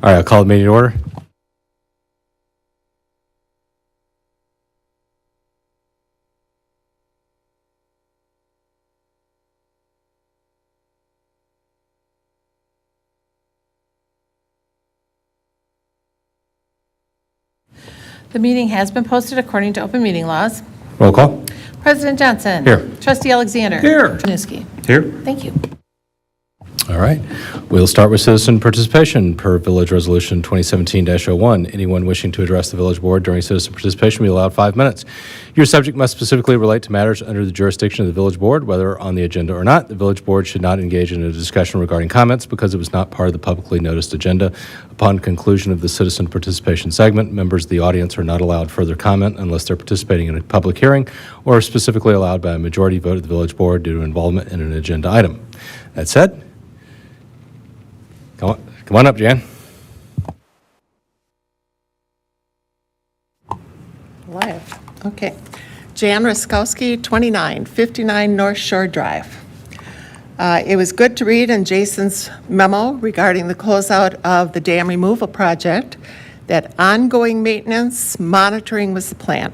All right, I'll call the meeting to order. The meeting has been posted according to open meeting laws. Roll call. President Johnson. Here. Trustee Alexander. Here. Januski. Here. Thank you. All right. We'll start with citizen participation per Village Resolution 2017-01. Anyone wishing to address the village board during citizen participation will be allowed 5 minutes. Your subject must specifically relate to matters under the jurisdiction of the village board, whether on the agenda or not. The village board should not engage in a discussion regarding comments because it was not part of the publicly noticed agenda. Upon conclusion of the citizen participation segment, members of the audience are not allowed further comment unless they're participating in a public hearing or specifically allowed by a majority vote of the village board due to involvement in an agenda item. That said, Come on up, Jan. Live. Okay. Jan Ruskowski, 2959 North Shore Drive. It was good to read in Jason's memo regarding the closeout of the dam removal project that ongoing maintenance monitoring was the plan.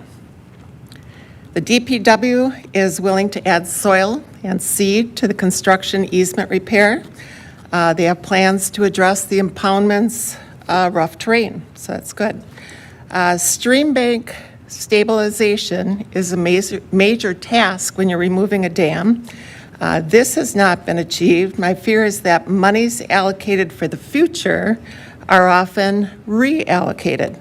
The DPW is willing to add soil and seed to the construction easement repair. They have plans to address the impoundment's rough terrain, so that's good. Stream bank stabilization is a major task when you're removing a dam. This has not been achieved. My fear is that monies allocated for the future are often reallocated.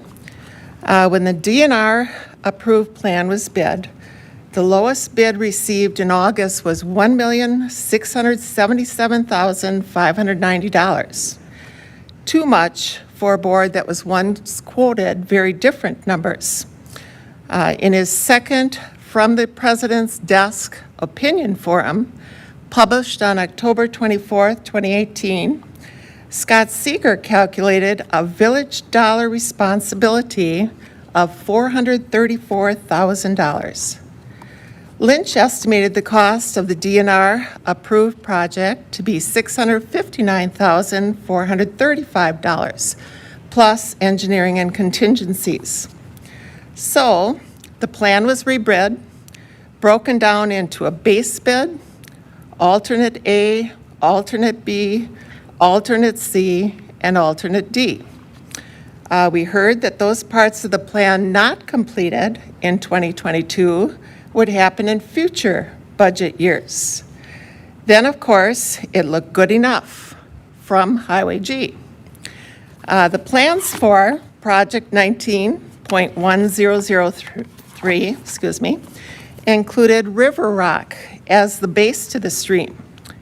When the DNR approved plan was bid, the lowest bid received in August was $1,677,590. Too much for a board that was once quoted very different numbers. In his second From the President's Desk opinion forum, published on October 24th, 2018, Scott Seeger calculated a village dollar responsibility of $434,000. Lynch estimated the cost of the DNR approved project to be $659,435, plus engineering and contingencies. So the plan was rebid, broken down into a base bid, alternate A, alternate B, alternate C, and alternate D. We heard that those parts of the plan not completed in 2022 would happen in future budget years. Then, of course, it looked good enough from Highway G. The plans for Project 19.1003, included River Rock as the base to the stream.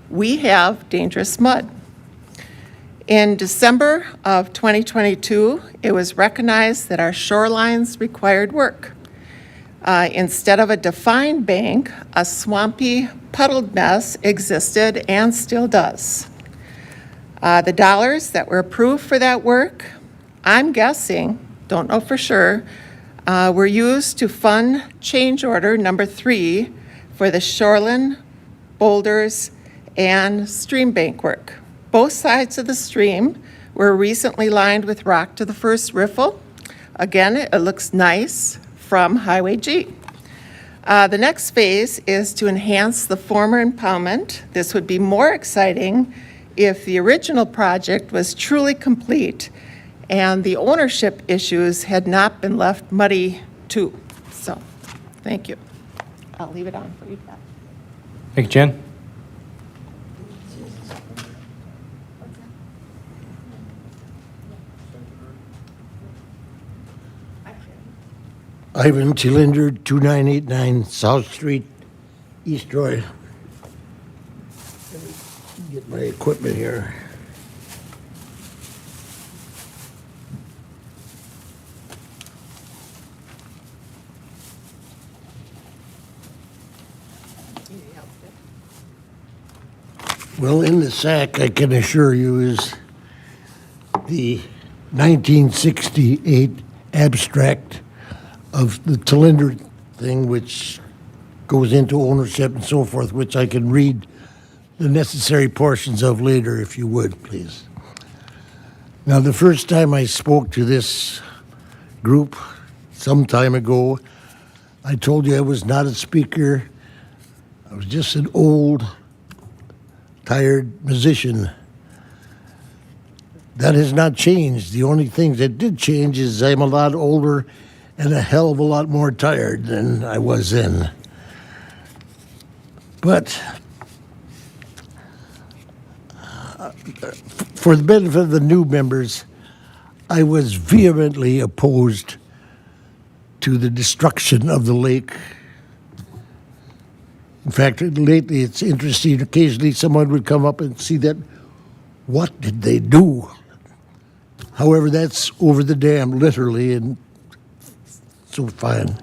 We have dangerous mud. In December of 2022, it was recognized that our shorelines required work. Instead of a defined bank, a swampy, puddled mess existed and still does. The dollars that were approved for that work, I'm guessing, don't know for sure, were used to fund change order number 3 for the shoreline, boulders, and stream bank work. Both sides of the stream were recently lined with rock to the first riffle. Again, it looks nice from Highway G. The next phase is to enhance the former impoundment. This would be more exciting if the original project was truly complete and the ownership issues had not been left muddy too. So, thank you. I'll leave it on for you, Pat. Thank you, Jen. Ivan Cylinder, 2989 South Street, East Troy. Let me get my equipment here. Well, in the sack, I can assure you, is the 1968 abstract of the Cylinder thing, which goes into ownership and so forth, which I can read the necessary portions of later, if you would, please. Now, the first time I spoke to this group some time ago, I told you I was not a speaker. I was just an old, tired musician. That has not changed. The only thing that did change is I'm a lot older and a hell of a lot more tired than I was then. But for the benefit of the new members, I was vehemently opposed to the destruction of the lake. In fact, lately it's interesting. Occasionally someone would come up and see that. What did they do? However, that's over the dam, literally, and so fine.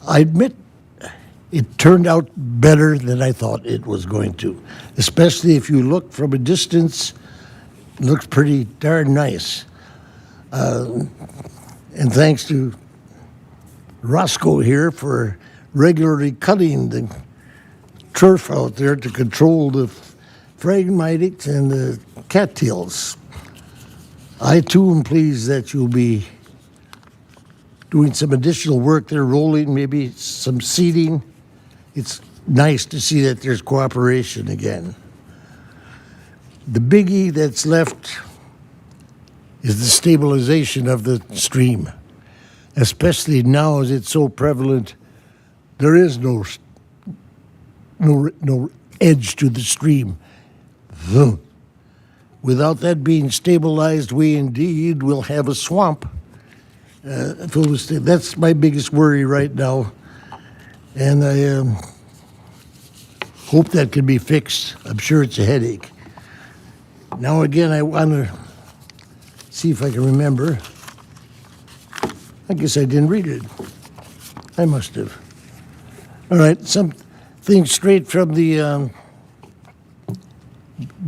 I admit it turned out better than I thought it was going to, especially if you look from a distance. It looks pretty darn nice. And thanks to Roscoe here for regularly cutting the turf out there to control the phragmites and the cattails. I too am pleased that you'll be doing some additional work there, rolling, maybe some seeding. It's nice to see that there's cooperation again. The biggie that's left is the stabilization of the stream, especially now as it's so prevalent. There is no edge to the stream. Without that being stabilized, we indeed will have a swamp. That's my biggest worry right now, and I hope that can be fixed. I'm sure it's a headache. Now again, I want to see if I can remember. I guess I didn't read it. I must have. All right, something straight from the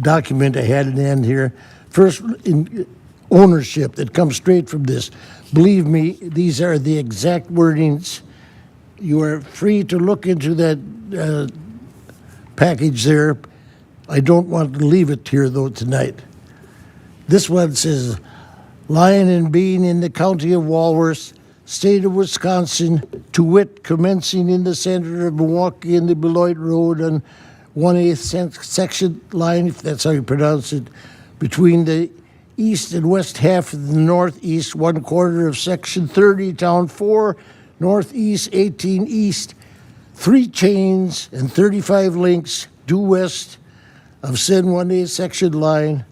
document I had at the end here. First, in ownership that comes straight from this. Believe me, these are the exact wordings. You are free to look into that package there. I don't want to leave it here, though, tonight. This one says, Lion and Bean in the county of Walworth, state of Wisconsin, to wit, commencing in the center of Milwaukee in the Beloit Road on 1/8 section line, if that's how you pronounce it, between the east and west half of the northeast 1/4 of section 30, town 4, northeast 18 east, 3 chains and 35 links due west of said 1/8 section line,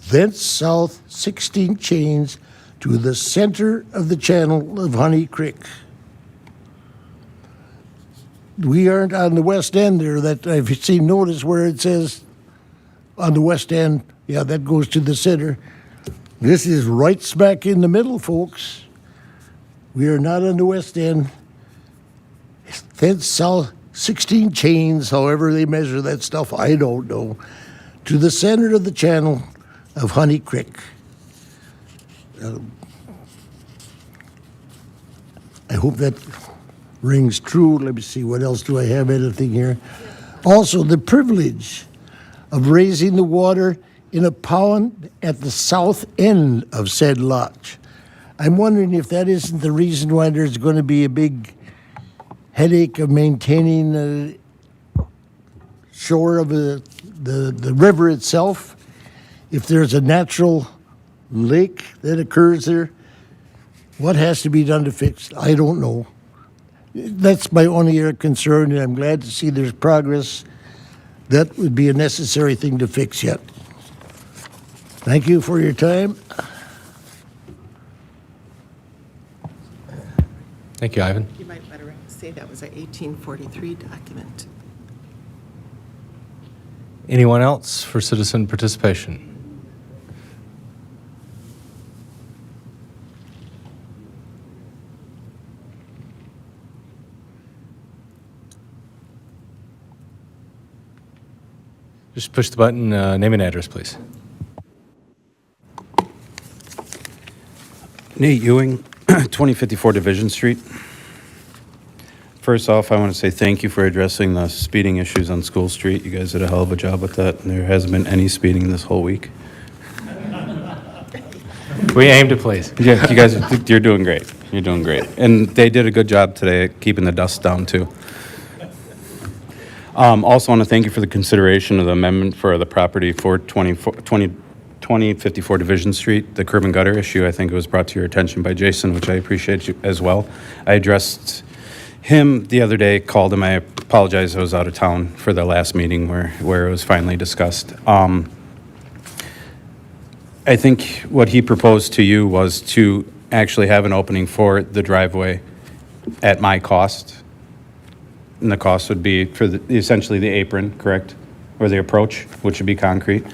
thence south 16 chains to the center of the channel of Honey Creek. We aren't on the west end there. That I've seen notice where it says on the west end, yeah, that goes to the center. This is right smack in the middle, folks. We are not on the west end. Thence south 16 chains, however they measure that stuff, I don't know, to the center of the channel of Honey Creek. I hope that rings true. Let me see, what else do I have? Anything here? Also, the privilege of raising the water in a pond at the south end of said lodge. I'm wondering if that isn't the reason why there's going to be a big headache of maintaining the shore of the river itself. If there's a natural lake that occurs there, what has to be done to fix it? I don't know. That's my only concern, and I'm glad to see there's progress. That would be a necessary thing to fix yet. Thank you for your time. Thank you, Ivan. You might better say that was an 1843 document. Anyone else for citizen participation? Just push the button, name and address, please. Nate Ewing, 2054 Division Street. First off, I want to say thank you for addressing the speeding issues on School Street. You guys did a hell of a job with that. There hasn't been any speeding this whole week. We aim to please. Yeah, you guys, you're doing great. You're doing great. And they did a good job today at keeping the dust down, too. Also want to thank you for the consideration of the amendment for the property for 2054 Division Street, the curb and gutter issue. I think it was brought to your attention by Jason, which I appreciate you as well. I addressed him the other day, called him. I apologize, I was out of town for the last meeting where it was finally discussed. I think what he proposed to you was to actually have an opening for the driveway at my cost. And the cost would be for essentially the apron, correct? Or the approach, which would be concrete.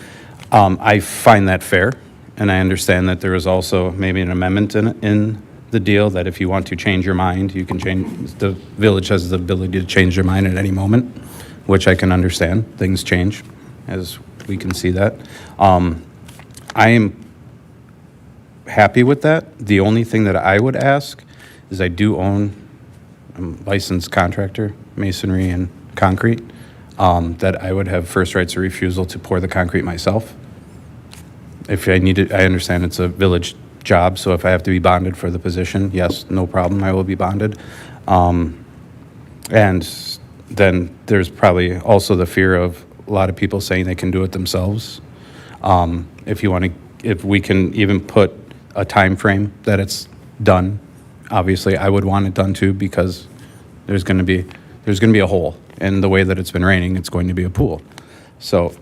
I find that fair, and I understand that there is also maybe an amendment in the deal that if you want to change your mind, you can change. The village has the ability to change their mind at any moment, which I can understand. Things change, as we can see that. I am happy with that. The only thing that I would ask is I do own a licensed contractor, masonry and concrete, that I would have first rights of refusal to pour the concrete myself. If I need it, I understand it's a village job, so if I have to be bonded for the position, yes, no problem, I will be bonded. And then there's probably also the fear of a lot of people saying they can do it themselves. If we can even put a time frame that it's done, obviously I would want it done too, because there's going to be a hole, and the way that it's been raining, it's going to be a pool. So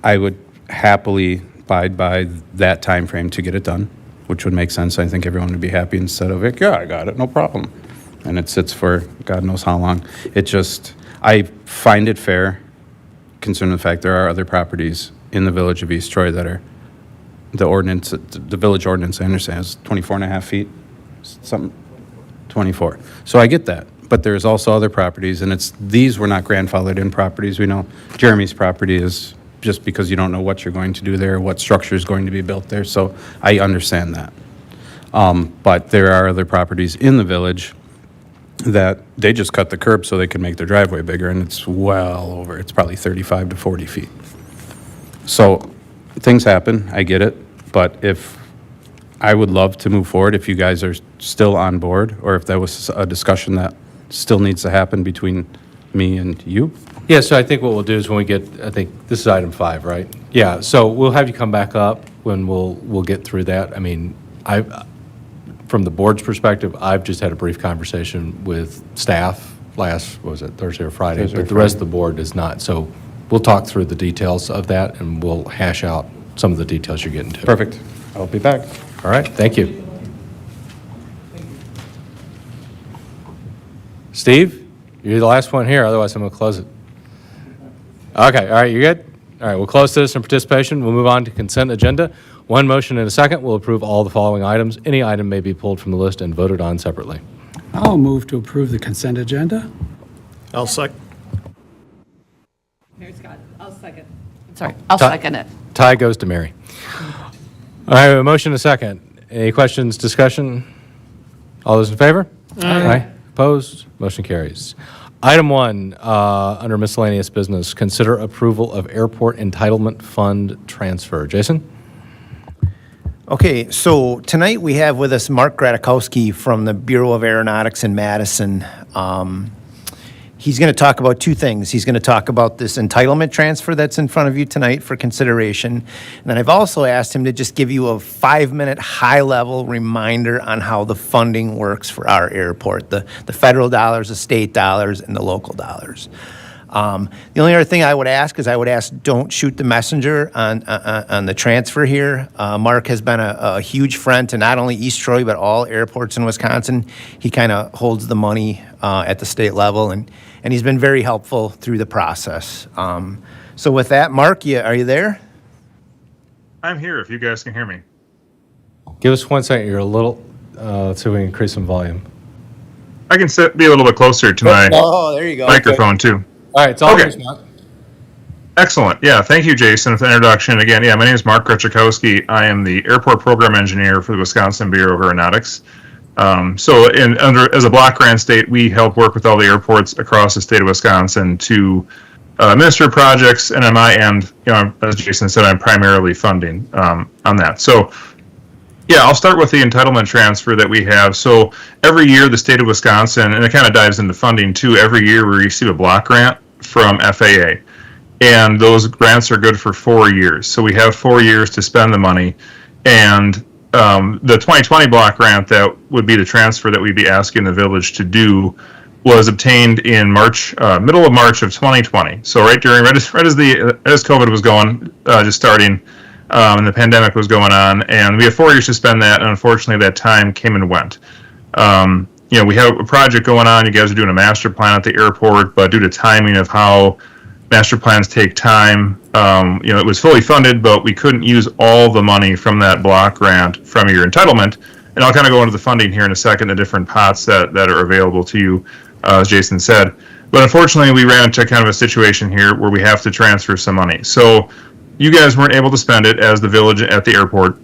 I would happily abide by that time frame to get it done, which would make sense. I think everyone would be happy instead of, yeah, I got it, no problem. And it sits for God knows how long. I find it fair, considering the fact there are other properties in the village of East Troy that are, the village ordinance, I understand, is 24 and a half feet, something, 24. So I get that, but there's also other properties, and these were not grandfathered in properties. We know Jeremy's property is just because you don't know what you're going to do there, what structure is going to be built there, so I understand that. But there are other properties in the village that they just cut the curb so they can make their driveway bigger, and it's it's probably 35 to 40 feet. So things happen, I get it, but I would love to move forward if you guys are still on board, or if there was a discussion that still needs to happen between me and you. Yeah, so I think what we'll do is when we get, I think this is item 5, right? Yeah, so we'll have you come back up when we'll get through that. I mean, from the board's perspective, I've just had a brief conversation with staff last, what was it, Thursday or Friday? But the rest of the board is not. So we'll talk through the details of that, and we'll hash out some of the details you're getting to. Perfect. I'll be back. All right, thank you. Steve, you're the last one here, otherwise I'm going to close it. Okay, all right, you good? All right, we'll close citizen participation. We'll move on to consent agenda. One motion and a second will approve all the following items. Any item may be pulled from the list and voted on separately. I'll move to approve the consent agenda. I'll second. Mary Scott, I'll second. Sorry, I'll second it. Tie goes to Mary. All right, a motion and a second. Any questions, discussion? All those in favor? Aye. Opposed? Motion carries. Item 1, under miscellaneous business, consider approval of airport entitlement fund transfer. Jason? Okay, so tonight we have with us Mark Gradakowski from the Bureau of Aeronautics in Madison. He's going to talk about two things. He's going to talk about this entitlement transfer that's in front of you tonight for consideration. And then I've also asked him to just give you a 5-minute high-level reminder on how the funding works for our airport, the federal dollars, the state dollars, and the local dollars. The only other thing I would ask is don't shoot the messenger on the transfer here. Mark has been a huge friend to not only East Troy, but all airports in Wisconsin. He kind of holds the money at the state level, and he's been very helpful through the process. So with that, Mark, are you there? I'm here if you guys can hear me. Give us 1 second. You're a little, so we can increase some volume. I can be a little bit closer to my Oh, there you go. microphone too. All right, it's all Okay. yours, Mark. Excellent. Yeah, thank you, Jason, for the introduction. Again, yeah, my name is Mark Gretchakowski. I am the airport program engineer for the Wisconsin Bureau of Aeronautics. As a block grant state, we help work with all the airports across the state of Wisconsin to administer projects, and on my end, as Jason said, I'm primarily funding on that. So, yeah, I'll start with the entitlement transfer that we have. So every year, the state of Wisconsin, and it kind of dives into funding too, every year we receive a block grant from FAA. And those grants are good for 4 years. So we have 4 years to spend the money. And the 2020 block grant that would be the transfer that we'd be asking the village to do was obtained in March, middle of March of 2020. So right as COVID was going, just starting, and the pandemic was going on, and we have 4 years to spend that. And unfortunately, that time came and went. We have a project going on. You guys are doing a master plan at the airport, but due to timing of how master plans take time, it was fully funded, but we couldn't use all the money from that block grant from your entitlement. And I'll kind of go into the funding here in a second, the different pots that are available to you, as Jason said. But unfortunately, we ran into kind of a situation here where we have to transfer some money. So you guys weren't able to spend it as the village at the airport.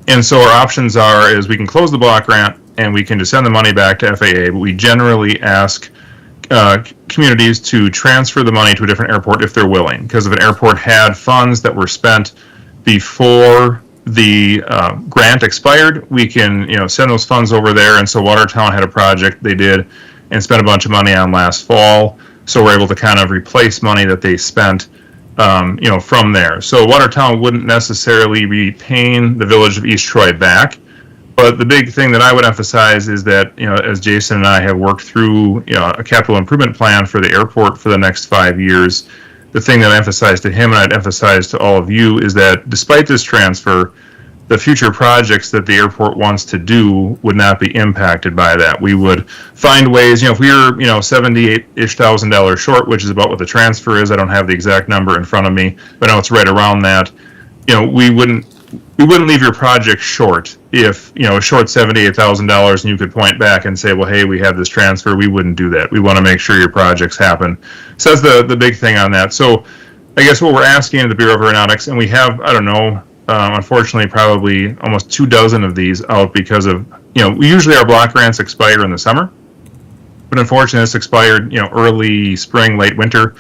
And so our options is we can close the block grant and we can just send the money back to FAA, but we generally ask communities to transfer the money to a different airport if they're willing. Because if an airport had funds that were spent before the grant expired, we can send those funds over there. And so Watertown had a project they did and spent a bunch of money on last fall. So we're able to kind of replace money that they spent from there. So Watertown wouldn't necessarily be paying the village of East Troy back. But the big thing that I would emphasize is that, as Jason and I have worked through, a capital improvement plan for the airport for the next 5 years, the thing that I emphasized to him and I'd emphasize to all of you is that despite this transfer, the future projects that the airport wants to do would not be impacted by that. We would find ways, if we were, $78,000 short, which is about what the transfer is. I don't have the exact number in front of me, but I know it's right around that. We wouldn't leave your project short if, short $78,000 and you could point back and say, well, hey, we have this transfer. We wouldn't do that. We want to make sure your projects happen. So that's the big thing on that. So I guess what we're asking at the Bureau of Aeronautics, and we have, unfortunately, probably almost 24 of these out because of, usually our block grants expire in the summer, but unfortunately this expired, early spring, late winter.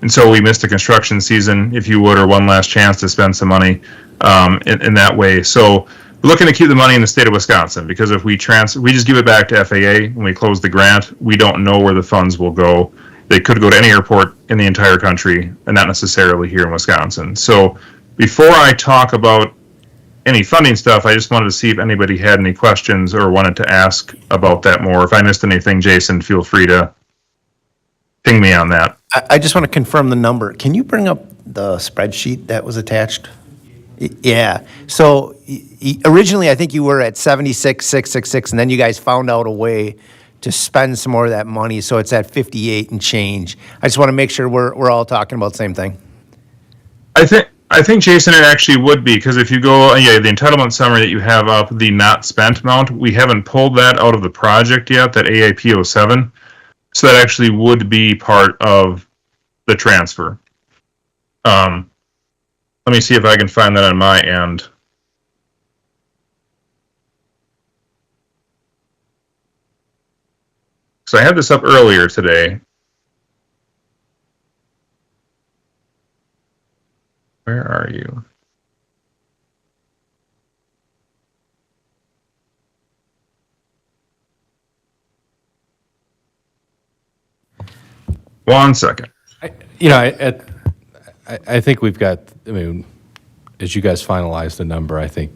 And so we missed a construction season, if you would, or one last chance to spend some money in that way. So we're looking to keep the money in the state of Wisconsin, because if we just give it back to FAA when we close the grant, we don't know where the funds will go. They could go to any airport in the entire country and not necessarily here in Wisconsin. So before I talk about any funding stuff, I just wanted to see if anybody had any questions or wanted to ask about that more. If I missed anything, Jason, feel free to ping me on that. I just want to confirm the number. Can you bring up the spreadsheet that was attached? Yeah. So originally, I think you were at 76,666, and then you guys found out a way to spend some more of that money, so it's at 58 and change. I just want to make sure we're all talking about the same thing. I think, Jason, it actually would be, because if you go, the entitlement summary that you have up, the not spent amount, we haven't pulled that out of the project yet, that AIP 07. So that actually would be part of the transfer. Let me see if I can find that on my end. So I had this up earlier today. Where are you? One second. I think we've got, as you guys finalize the number, I think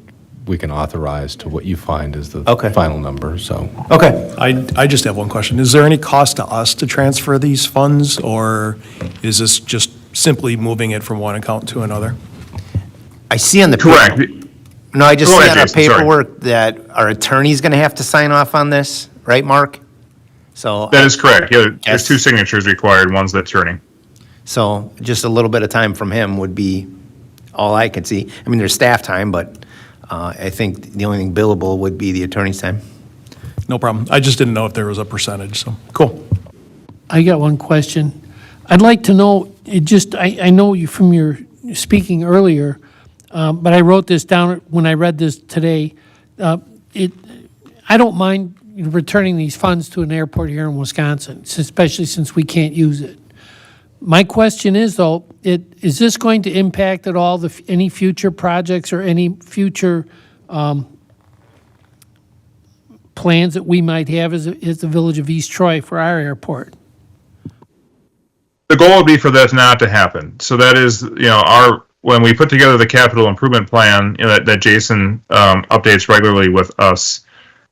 we can authorize to what you find is the Okay. final number, so. Okay. I just have one question. Is there any cost to us to transfer these funds, or is this just simply moving it from one account to another? I see on the Correct. No, I just Go see ahead, on our Jason, sorry. paperwork that our attorney's going to have to sign off on this, right, Mark? So That is correct. Yeah, there's Yes. 2 signatures required. One's the attorney. So just a little bit of time from him would be all I could see. I mean, there's staff time, but I think the only thing billable would be the attorney's time. No problem. I just didn't know if there was a percentage, so, cool. I got one question. I'd like to know, I know you from your speaking earlier, but I wrote this down when I read this today. I don't mind returning these funds to an airport here in Wisconsin, especially since we can't use it. My question is, though, is this going to impact at all any future projects or any future plans that we might have as the Village of East Troy for our airport? The goal would be for that not to happen. So that is, when we put together the capital improvement plan, that Jason updates regularly with us,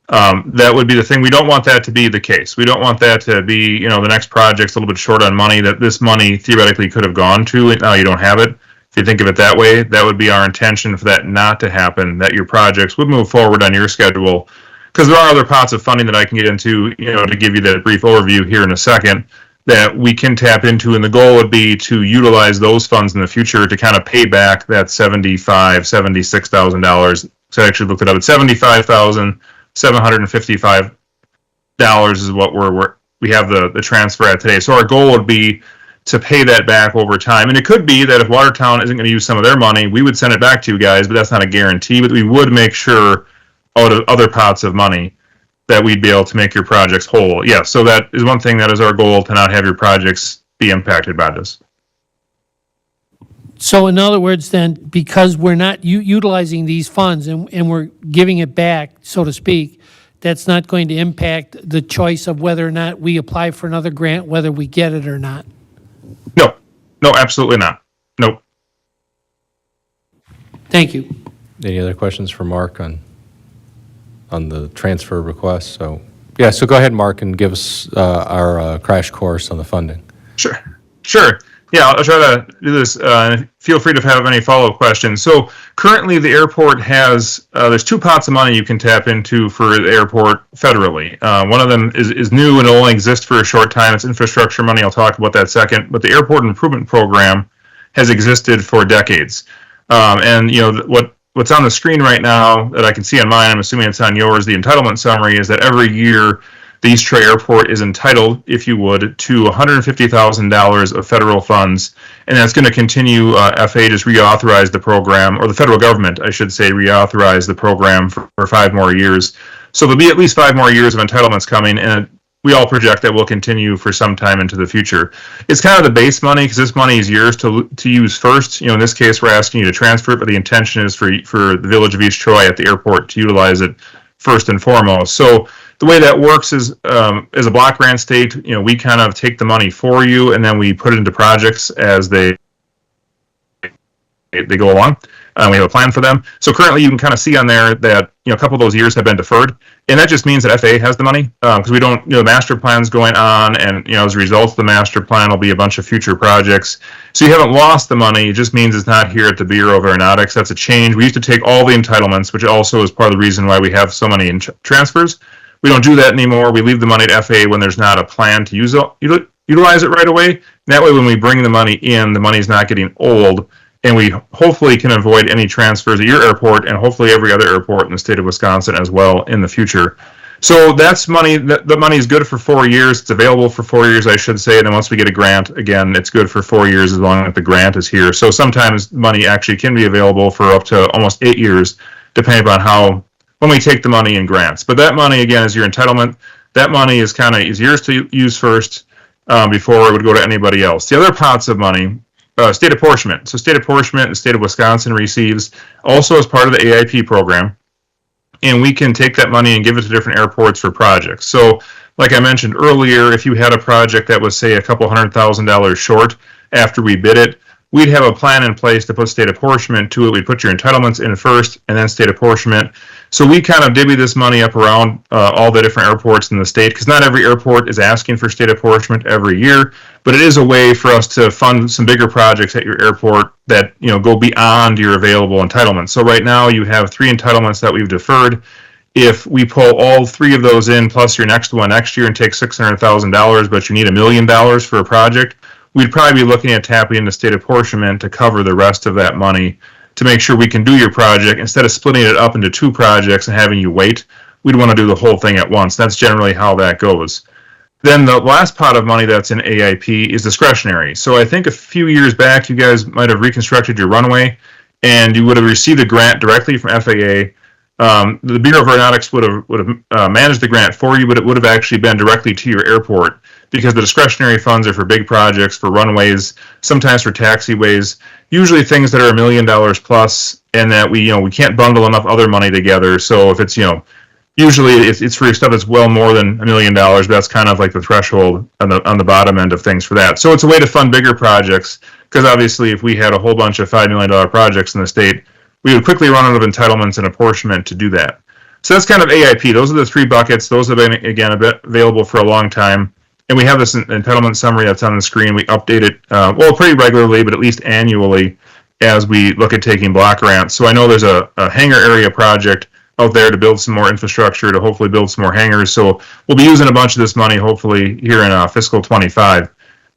that would be the thing. We don't want that to be the case. We don't want that to be, the next project's a little bit short on money that this money theoretically could have gone to, and now you don't have it. If you think of it that way, that would be our intention for that not to happen, that your projects would move forward on your schedule. Because there are other pots of funding that I can get into, to give you that brief overview here in a second, that we can tap into, and the goal would be to utilize those funds in the future to kind of pay back that $76,000. So I actually looked it up. It's $75,755 is what we have the transfer at today. So our goal would be to pay that back over time. And it could be that if Watertown isn't going to use some of their money, we would send it back to you guys, but that's not a guarantee. But we would make sure out of other pots of money that we'd be able to make your projects whole. Yeah, so that is one thing, that is our goal, to not have your projects be impacted by this. So in other words, then, because we're not utilizing these funds and we're giving it back, so to speak, that's not going to impact the choice of whether or not we apply for another grant, whether we get it or not? No, absolutely not. Nope. Thank you. Any other questions for Mark on the transfer request? So go ahead, Mark, and give us our crash course on the funding. Sure. Yeah, I'll try to do this. Feel free to have any follow-up questions. So currently the airport has, there's two pots of money you can tap into for the airport federally. One of them is new and only exists for a short time. It's infrastructure money. I'll talk about that second. But the airport improvement program has existed for decades. And what's on the screen right now that I can see on mine, I'm assuming it's on yours, the entitlement summary, is that every year the East Troy Airport is entitled, if you would, to $150,000 of federal funds, and that's going to continue. FAA just reauthorized the program, or the federal government, I should say, reauthorized the program for 5 more years. So there'll be at least 5 more years of entitlements coming, and we all project that will continue for some time into the future. It's kind of the base money, because this money is yours to use first. In this case, we're asking you to transfer it, but the intention is for the Village of East Troy at the airport to utilize it first and foremost. So the way that works is, as a block grant state, we kind of take the money for you, and then we put it into projects as they go along. We have a plan for them. So currently, you can kind of see on there that a couple of those years have been deferred, and that just means that FAA has the money, because we don't. The master plan's going on, and as a result of the master plan, will be a bunch of future projects. So you haven't lost the money. It just means it's not here at the Bureau of Aeronautics. That's a change. We used to take all the entitlements, which also is part of the reason why we have so many transfers. We don't do that anymore. We leave the money at FAA when there's not a plan to utilize it right away. And that way, when we bring the money in, the money's not getting old, and we hopefully can avoid any transfers at your airport and hopefully every other airport in the state of Wisconsin as well in the future. So that's money. The money is good for 4 years. It's available for 4 years, I should say. And then once we get a grant, again, it's good for 4 years as long as the grant is here. So sometimes money actually can be available for up to almost 8 years, depending on when we take the money in grants. But that money, again, is your entitlement. That money is yours to use first before it would go to anybody else. The other pots of money, state apportionment. So state apportionment, the state of Wisconsin receives also as part of the AIP program. And we can take that money and give it to different airports for projects. So like I mentioned earlier, if you had a project that was, say, a couple $100,000 short after we bid it, we'd have a plan in place to put state apportionment to it. We'd put your entitlements in first and then state apportionment. So we kind of divvy this money up around all the different airports in the state, because not every airport is asking for state apportionment every year, but it is a way for us to fund some bigger projects at your airport that go beyond your available entitlements. So right now you have 3 entitlements that we've deferred. If we pull all 3 of those in, plus your next one next year, and take $600,000, but you need $1 million for a project, we'd probably be looking at tapping into state apportionment to cover the rest of that money to make sure we can do your project. Instead of splitting it up into 2 projects and having you wait, we'd want to do the whole thing at once. That's generally how that goes. Then the last pot of money that's in AIP is discretionary. So I think a few years back, you guys might have reconstructed your runway, and you would have received a grant directly from FAA the Bureau of Aeronautics would have managed the grant for you, but it would have actually been directly to your airport, because the discretionary funds are for big projects, for runways, sometimes for taxiways, usually things that are $1 million plus, and that we can't bundle enough other money together. So if it's, usually it's for stuff that's well more than $1 million, but that's kind of like the threshold on the bottom end of things for that. So it's a way to fund bigger projects, because obviously if we had a whole bunch of $5 million projects in the state, we would quickly run out of entitlements and apportionment to do that. So that's kind of AIP. Those are the three buckets. Those have been, again, available for a long time. And we have this entitlement summary that's on the screen. We update it, pretty regularly, but at least annually as we look at taking block grants. So I know there's a hangar area project out there to build some more infrastructure, to hopefully build some more hangars. So we'll be using a bunch of this money, hopefully, here in fiscal 25,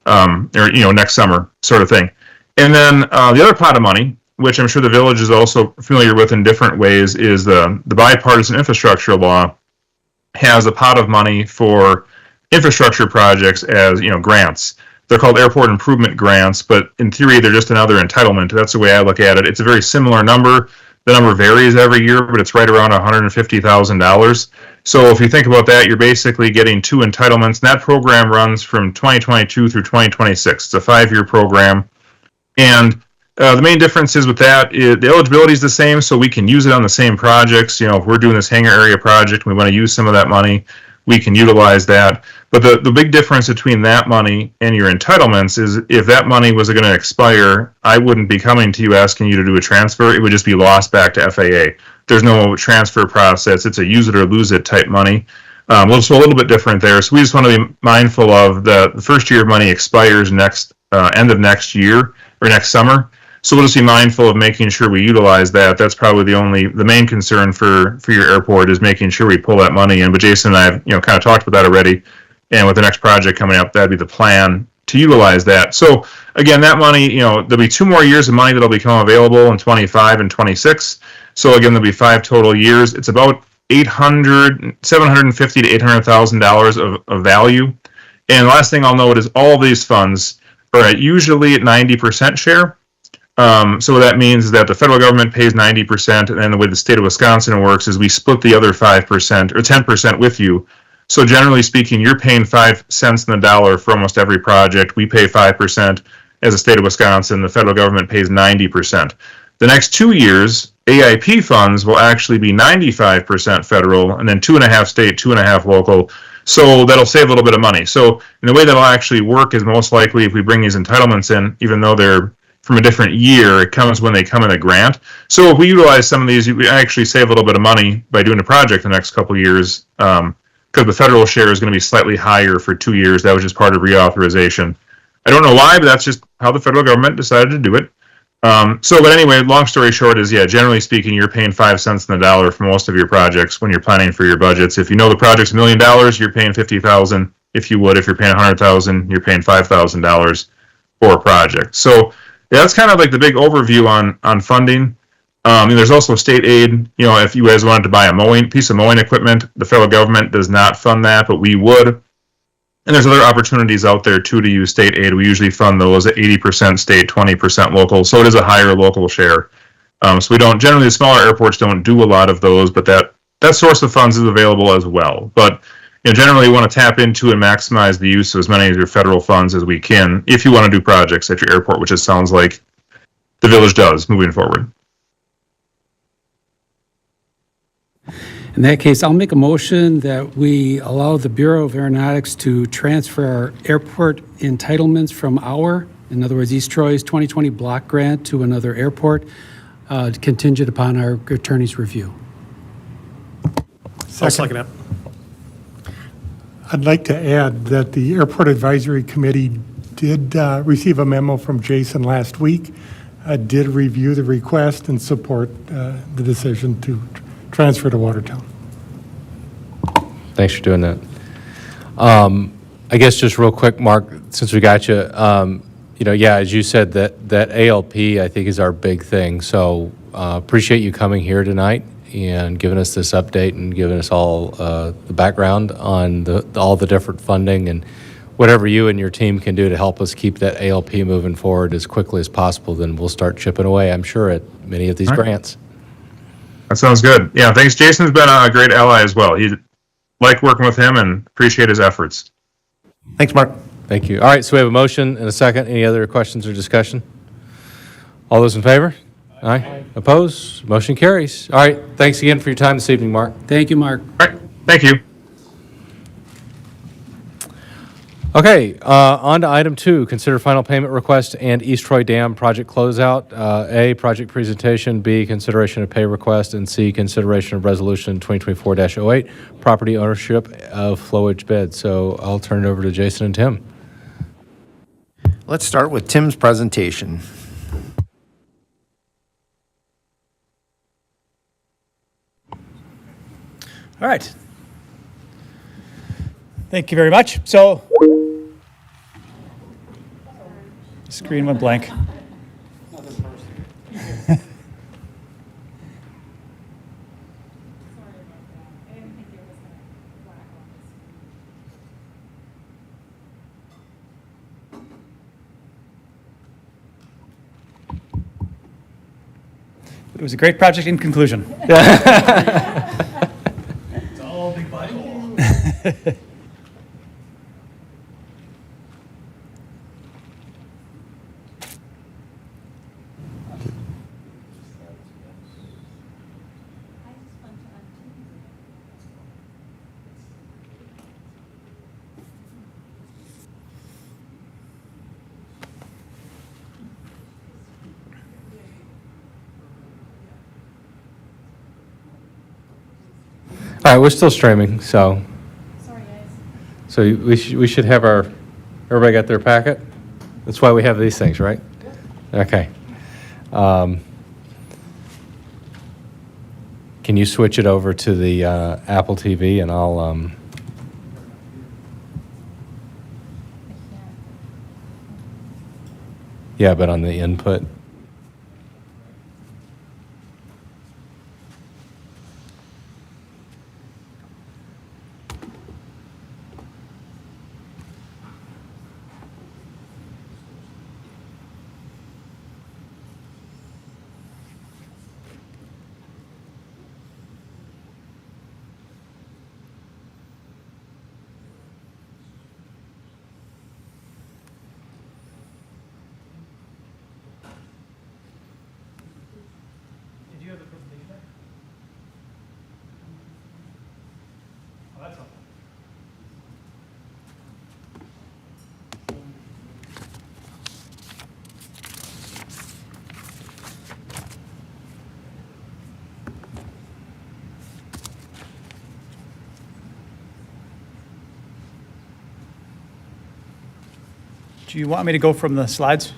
or, next summer sort of thing. And then the other pot of money, which I'm sure the village is also familiar with in different ways, is the bipartisan infrastructure law has a pot of money for infrastructure projects as, grants. They're called airport improvement grants, but in theory, they're just another entitlement. That's the way I look at it. It's a very similar number. The number varies every year, but it's right around $150,000. So if you think about that, you're basically getting two entitlements. And that program runs from 2022 through 2026. It's a 5-year program. And the main difference is with that, the eligibility is the same, so we can use it on the same projects. If we're doing this hangar area project and we want to use some of that money, we can utilize that. But the big difference between that money and your entitlements is if that money was going to expire, I wouldn't be coming to you asking you to do a transfer. It would just be lost back to FAA. There's no transfer process. It's a use it or lose it type money. So a little bit different there. So we just want to be mindful of the first year of money expires end of next year or next summer. So we'll just be mindful of making sure we utilize that. That's probably the main concern for your airport, is making sure we pull that money in. But Jason and I have kind of talked about that already. And with the next project coming up, that'd be the plan to utilize that. So again, that money, there'll be 2 more years of money that'll become available in 25 and 26. So again, there'll be 5 total years. It's about $750,000 to $800,000 of value. And the last thing I'll note is all of these funds are usually at 90% share. So what that means is that the federal government pays 90%, and then the way the state of Wisconsin works is we split the other 5% or 10% with you. So generally speaking, you're paying 5 cents in the dollar for almost every project. We pay 5% as a state of Wisconsin. The federal government pays 90%. The next 2 years, AIP funds will actually be 95% federal, and then 2.5 state, 2.5 local. So that'll save a little bit of money. So in the way that'll actually work is most likely if we bring these entitlements in, even though they're from a different year, it comes when they come in a grant. So if we utilize some of these, we actually save a little bit of money by doing a project the next couple of years, because the federal share is going to be slightly higher for 2 years. That was just part of reauthorization. I don't know why, but that's just how the federal government decided to do it. But anyway, long story short is, generally speaking, you're paying 5 cents in the dollar for most of your projects when you're planning for your budgets. If you know the project's $1 million, you're paying $50,000. If you're paying $100,000, you're paying $5,000 for a project. So that's kind of like the big overview on funding. And there's also state aid. If you guys wanted to buy a piece of mowing equipment, the federal government does not fund that, but we would. And there's other opportunities out there too to use state aid. We usually fund those at 80% state, 20% local. So it is a higher local share. So we don't, generally the smaller airports don't do a lot of those, but that source of funds is available as well. But generally we want to tap into and maximize the use of as many of your federal funds as we can if you want to do projects at your airport, which it sounds like the village does moving forward. In that case, I'll make a motion that we allow the Bureau of Aeronautics to transfer our airport entitlements from in other words, East Troy's 2020 block grant to another airport, contingent upon our attorney's review. I'll second it. I'd like to add that the Airport Advisory Committee did receive a memo from Jason last week, did review the request and support the decision to transfer to Watertown. Thanks for doing that. I guess just real quick, Mark, since we got you, as you said, that ALP, I think, is our big thing. So appreciate you coming here tonight and giving us this update and giving us all the background on all the different funding and whatever you and your team can do to help us keep that ALP moving forward as quickly as possible. Then we'll start chipping away, I'm sure, at many of these grants. That sounds good. Yeah, thanks. Jason's been a great ally as well. He like working with him and appreciate his efforts. Thanks, Mark. Thank you. All right, so we have a motion and a second. Any other questions or discussion? All those in favor? Aye. Opposed? Motion carries. All right, thanks again for your time this evening, Mark. Thank you, Mark. All right, thank you. Okay, on to item 2, consider final payment request and East Troy Dam project closeout. A, project presentation, B, consideration of pay request, and C, consideration of resolution 2024-08, property ownership of flowage bed. So I'll turn it over to Jason and Tim. Let's start with Tim's presentation. All right. Thank you very much. So, screen went blank. It was a great project in conclusion. It's all big Bible. All right, we're still streaming, so. Sorry, guys. So we should have everybody got their packet? That's why we have these things, right? Okay. Can you switch it over to the Apple TV and I'll, yeah, but on the input. Do you want me to go from the slides?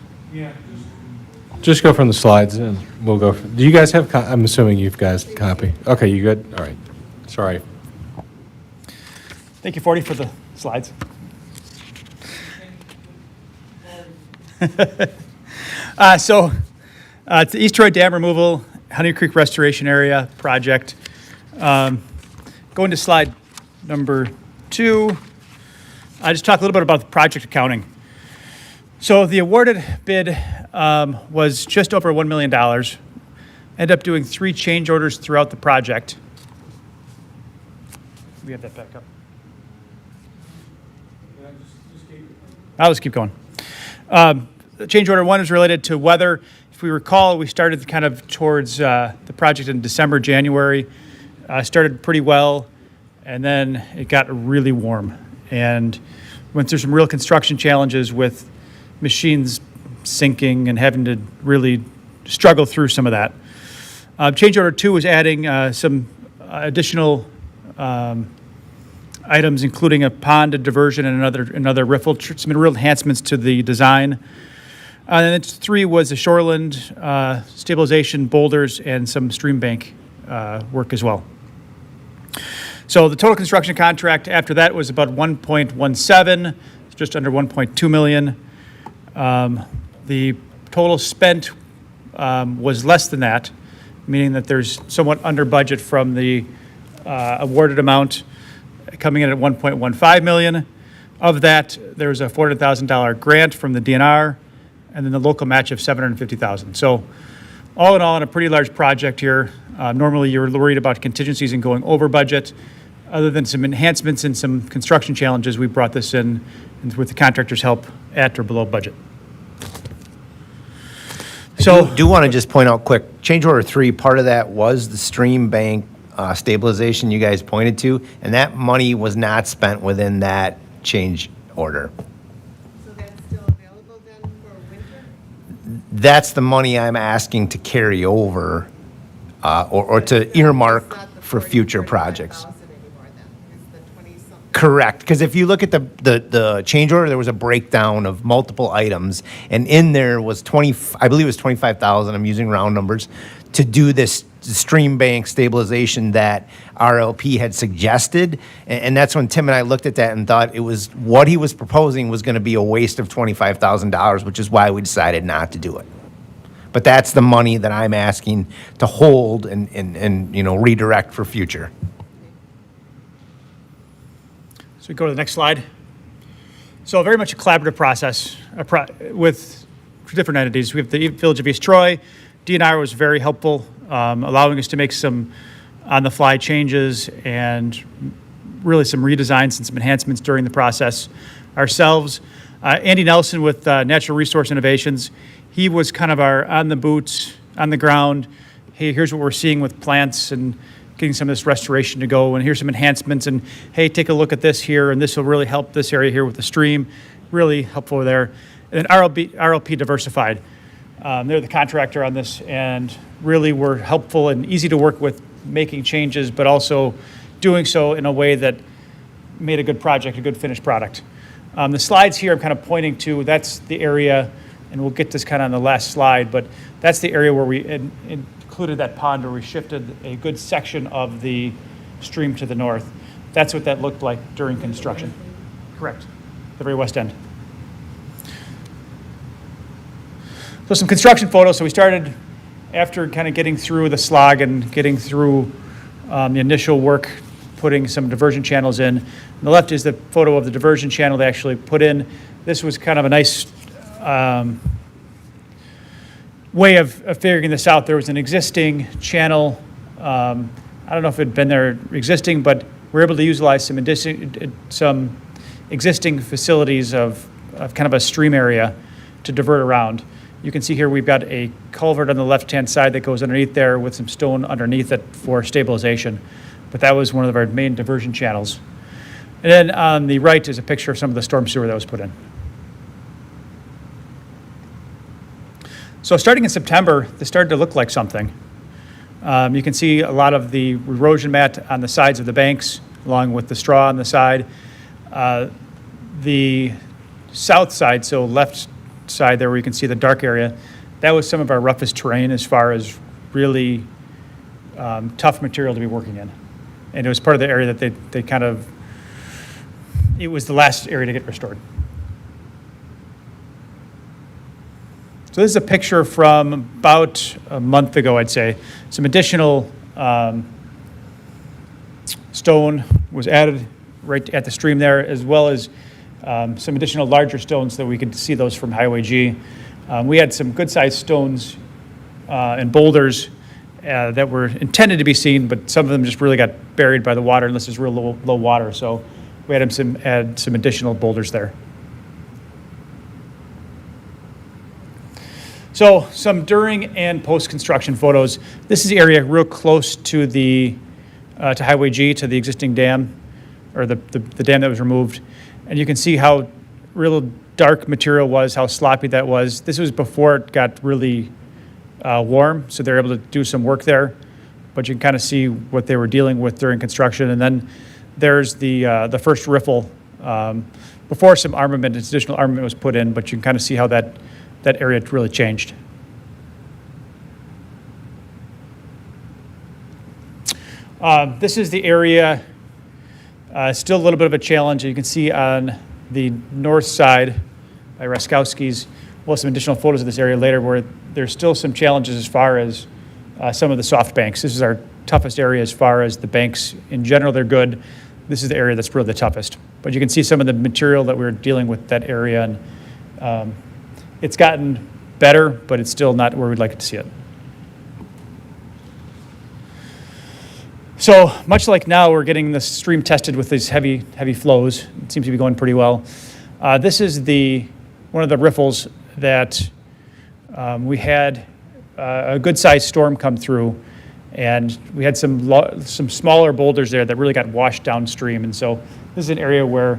Just go from the slides and we'll go. Do you guys have, I'm assuming you guys copy. Okay, you good? All right. Sorry. Thank you, 40, for the slides. It's the East Troy Dam Removal, Honey Creek Restoration Area project. Going to slide number 2, I just talk a little bit about the project accounting. So the awarded bid was just over $1 million. Ended up doing 3 change orders throughout the project. We have that back up. I'll just keep going. Change order 1 is related to weather. If we recall, we started kind of towards the project in December, January. Started pretty well, and then it got really warm. And went through some real construction challenges with machines sinking and having to really struggle through some of that. Change order 2 was adding some additional items, including a pond, a diversion, and another riffle, some real enhancements to the design. And then 3 was the shoreland stabilization, boulders, and some stream bank work as well. So the total construction contract after that was about 1.17, just under 1.2 million. The total spent was less than that, meaning that there's somewhat under budget from the awarded amount, coming in at 1.15 million. Of that, there's a $400,000 grant from the DNR, and then the local match of $750,000. So all in all, in a pretty large project here. Normally, you're worried about contingencies and going over budget. Other than some enhancements and some construction challenges, we brought this in and with the contractor's help at or below budget. So, Do want to just point out quick, change order 3, part of that was the stream bank stabilization you guys pointed to, and that money was not spent within that change order. So that's still available then for winter? That's the money I'm asking to carry over or to earmark for future projects. Correct, because if you look at the change order, there was a breakdown of multiple items, and in there was I believe it was 25,000, I'm using round numbers, to do this stream bank stabilization that RLP had suggested, and that's when Tim and I looked at that and thought it was, what he was proposing was gonna be a waste of $25,000, which is why we decided not to do it. But that's the money that I'm asking to hold and redirect for future. So we go to the next slide. So very much a collaborative process with different entities. We have the Village of East Troy. DNR was very helpful, allowing us to make some on-the-fly changes and really some redesigns and some enhancements during the process ourselves. Andy Nelson with Natural Resource Innovations, he was kind of our on the boots, on the ground. Hey, here's what we're seeing with plants and getting some of this restoration to go, and here's some enhancements, and hey, take a look at this here, and this will really help this area here with the stream. Really helpful there. And then RLP Diversified. They're the contractor on this and really were helpful and easy to work with making changes, but also doing so in a way that made a good project, a good finished product. The slides here I'm kind of pointing to, that's the area, and we'll get this kind of on the last slide, but that's the area where we included that pond where we shifted a good section of the stream to the north. That's what that looked like during construction. Correct, the very west end. So some construction photos. So we started after kind of getting through the slog and getting through the initial work, putting some diversion channels in. On the left is the photo of the diversion channel they actually put in. This was kind of a nice way of figuring this out. There was an existing channel. I don't know if it had been there existing, but we're able to utilize some existing facilities of kind of a stream area to divert around. You can see here we've got a culvert on the left-hand side that goes underneath there with some stone underneath it for stabilization. But that was one of our main diversion channels. And then on the right is a picture of some of the storm sewer that was put in. So starting in September, this started to look like something. You can see a lot of the erosion mat on the sides of the banks, along with the straw on the side. The south side, so left side there where you can see the dark area, that was some of our roughest terrain as far as really tough material to be working in. And it was part of the area that they kind of, it was the last area to get restored. So this is a picture from about a month ago, I'd say. Some additional stone was added right at the stream there, as well as some additional larger stones so we could see those from Highway G. We had some good-sized stones and boulders that were intended to be seen, but some of them just really got buried by the water unless there's real low water. So we had them add some additional boulders there. So some during and post-construction photos. This is the area real close to the to Highway G, to the existing dam, or the dam that was removed. And you can see how real dark material was, how sloppy that was. This was before it got really warm, so they're able to do some work there. But you can kind of see what they were dealing with during construction. And then there's the first riffle before some armament, additional armament was put in, but you can kind of see how that area really changed. This is the area, still a little bit of a challenge. You can see on the north side by Raskowski's, we'll have some additional photos of this area later where there's still some challenges as far as some of the soft banks. This is our toughest area as far as the banks. In general, they're good. This is the area that's really the toughest. But you can see some of the material that we're dealing with that area, and it's gotten better, but it's still not where we'd like it to see it. So much like now, we're getting the stream tested with these heavy flows. It seems to be going pretty well. This is one of the riffles that we had a good-sized storm come through, and we had some smaller boulders there that really got washed downstream. And so this is an area where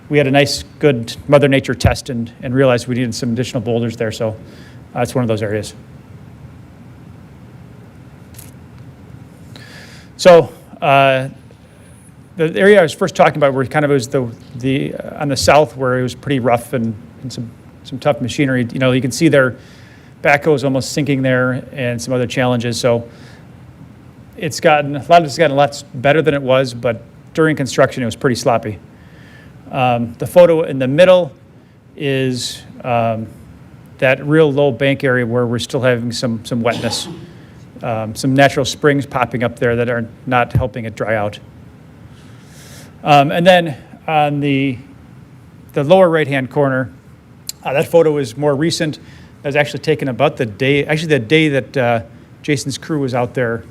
we had a nice, good Mother Nature test and realized we needed some additional boulders there. So it's one of those areas. So the area I was first talking about, where kind of was the on the south, where it was pretty rough and some tough machinery. You know, you can see their backhoe is almost sinking there, and some other challenges. So a lot of it's gotten a lot better than it was, but during construction it was pretty sloppy. The photo in the middle is that real low bank area where we're still having some wetness. Some natural springs popping up there that are not helping it dry out. And then on the lower right-hand corner, that photo is more recent. That was actually taken about the day that Jason's crew was out there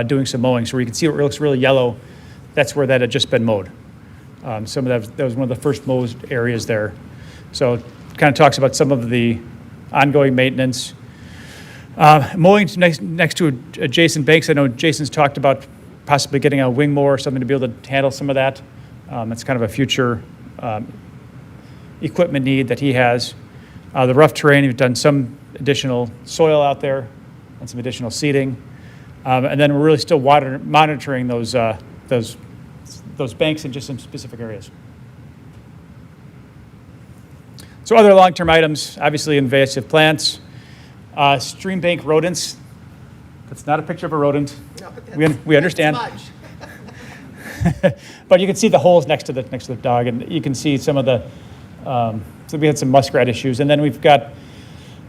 doing some mowing. So where you can see it looks really yellow, that's where that had just been mowed. Some of that was one of the first mowed areas there. So it kind of talks about some of the ongoing maintenance. Mowing next to adjacent banks. I know Jason's talked about possibly getting a wing mower or something to be able to handle some of that. It's kind of a future equipment need that he has. The rough terrain, we've done some additional soil out there and some additional seeding. And then we're really still monitoring those banks in just some specific areas. So other long-term items, obviously invasive plants. Stream bank rodents. That's not a picture of a rodent. No, we understand. But you can see the holes next to the dog, and you can see some of the. So we had some muskrat issues, and then we've got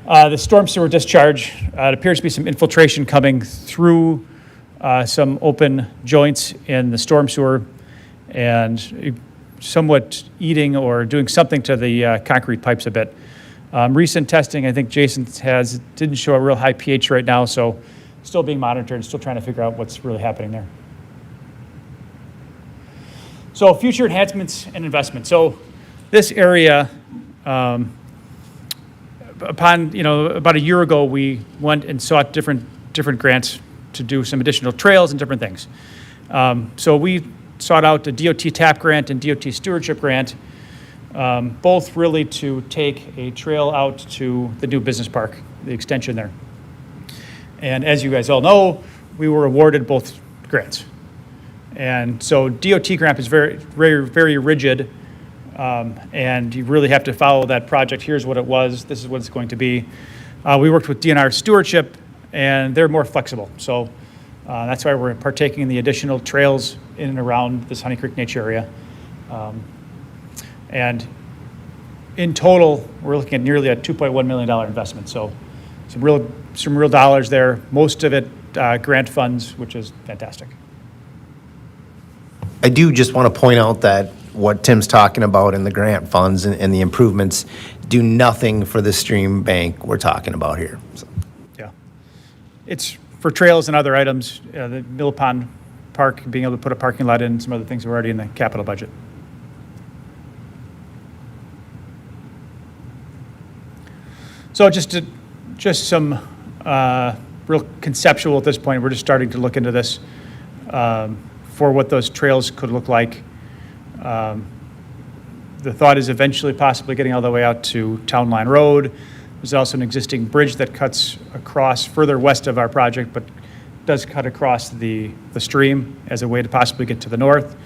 the storm sewer discharge. It appears to be some infiltration coming through some open joints in the storm sewer, and somewhat eating or doing something to the concrete pipes a bit. Recent testing, I think Jason didn't show a real high pH right now, so still being monitored and still trying to figure out what's really happening there. So future enhancements and investments. So this area, about a year ago, we went and sought different grants to do some additional trails and different things. So we sought out a DOT TAP grant and DOT stewardship grant, both really to take a trail out to the new business park, the extension there. And as you guys all know, we were awarded both grants. And so DOT grant is very, very, very rigid, and you really have to follow that project. Here's what it was. This is what it's going to be. We worked with DNR stewardship, and they're more flexible. So that's why we're partaking in the additional trails in and around this Honey Creek Nature area. And in total, we're looking at nearly a $2.1 million investment. So some real dollars there. Most of it grant funds, which is fantastic. I do just want to point out that what Tim's talking about in the grant funds and the improvements do nothing for the stream bank we're talking about here. So. Yeah. It's for trails and other items, the Mill Pond Park, being able to put a parking lot in, some other things are already in the capital budget. So just some real conceptual at this point. We're just starting to look into this for what those trails could look like. The thought is eventually possibly getting all the way out to Town Line Road. There's also an existing bridge that cuts across further west of our project, but does cut across the stream as a way to possibly get to the north.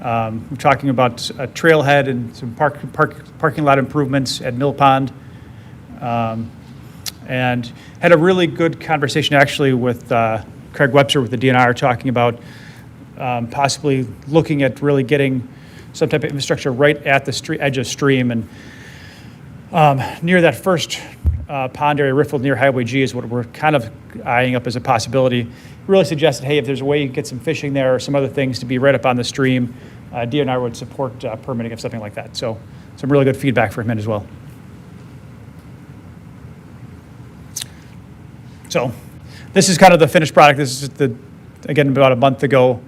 We're talking about a trailhead and some parking lot improvements at Mill Pond. And had a really good conversation actually with Craig Webster with the DNR, talking about possibly looking at really getting some type of infrastructure right at the edge of stream, and near that first pond area, riffled near Highway G, is what we're kind of eyeing up as a possibility. Really suggested, hey, if there's a way you can get some fishing there or some other things to be right up on the stream, DNR would support permitting of something like that. So some really good feedback from him as well. So this is kind of the finished product. This is again, about a month ago.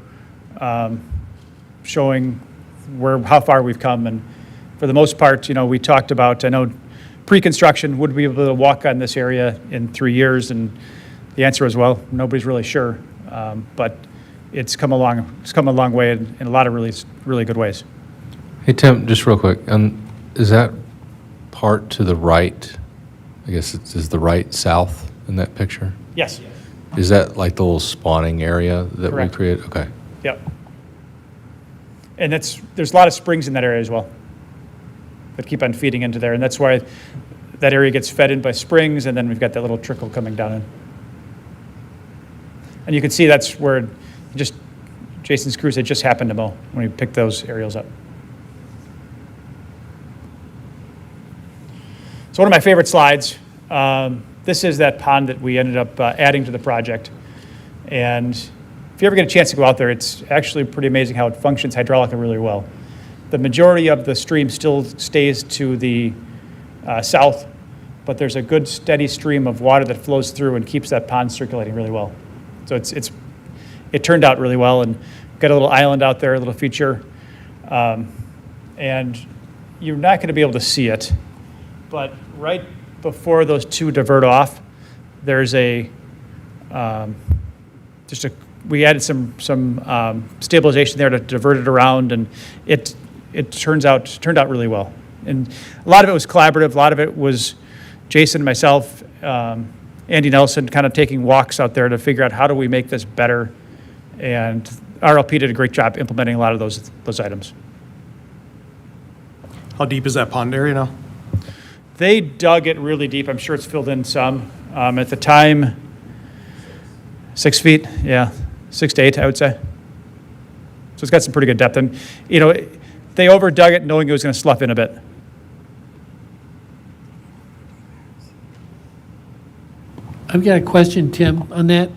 showing how far we've come. And for the most part, we talked about, I know pre-construction, would we be able to walk on this area in 3 years? And the answer was, well, nobody's really sure. But it's come a long way in a lot of really, really good ways. Hey, Tim, just real quick, is that part to the right? I guess is the right south in that picture? Yes. Is that like the little spawning area that Correct. we create? Okay. Yep. And there's a lot of springs in that area as well that keep on feeding into there. And that's why that area gets fed in by springs, and then we've got that little trickle coming down in. And you can see that's where Jason's crews had just happened to mow when we picked those aerials up. So one of my favorite slides, this is that pond that we ended up adding to the project. And if you ever get a chance to go out there, it's actually pretty amazing how it functions hydraulically really well. The majority of the stream still stays to the south, but there's a good steady stream of water that flows through and keeps that pond circulating really well. So it turned out really well, and got a little island out there, a little feature. And you're not going to be able to see it, but right before those two divert off, there's we added some stabilization there to divert it around, and it turned out really well. And a lot of it was collaborative. A lot of it was Jason, myself, Andy Nelson, kind of taking walks out there to figure out how do we make this better. And RLP did a great job implementing a lot of those items. How deep is that pond area now? They dug it really deep. I'm sure it's filled in some. At the time, 6 feet, 6 to 8, I would say. So it's got some pretty good depth. And, they overdug it knowing it was going to slough in a bit. I've got a question, Tim, on that.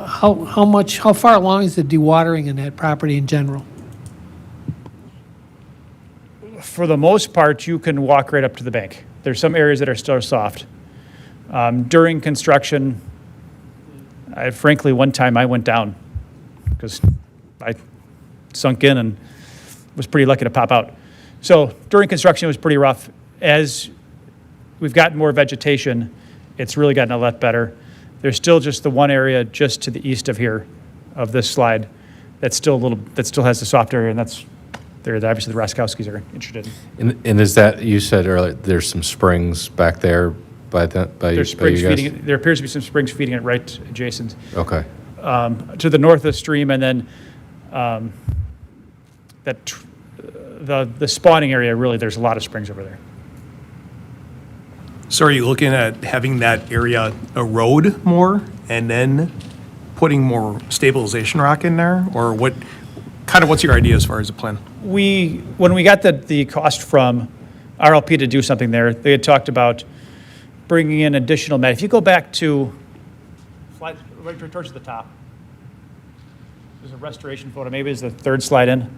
How far along is the dewatering in that property in general? For the most part, you can walk right up to the bank. There's some areas that are still soft. During construction, frankly, one time I went down because I sunk in and was pretty lucky to pop out. So during construction, it was pretty rough. As we've gotten more vegetation, it's really gotten a lot better. There's still just the one area just to the east of here, of this slide, that still has the soft area, and that's there. Obviously, the Roskowskis are interested in. And is that, you said earlier, there's some springs back there by There's springs you guys? feeding it. There appears to be some springs feeding it right adjacent Okay. to the north of the stream, and then the spawning area. Really, there's a lot of springs over there. So are you looking at having that area erode more and then putting more stabilization rock in there? Or what's your idea as far as the plan? When we got the cost from RLP to do something there, they had talked about bringing in additional mat. If you go back to, slide right towards the top, there's a restoration photo, maybe it's the third slide in.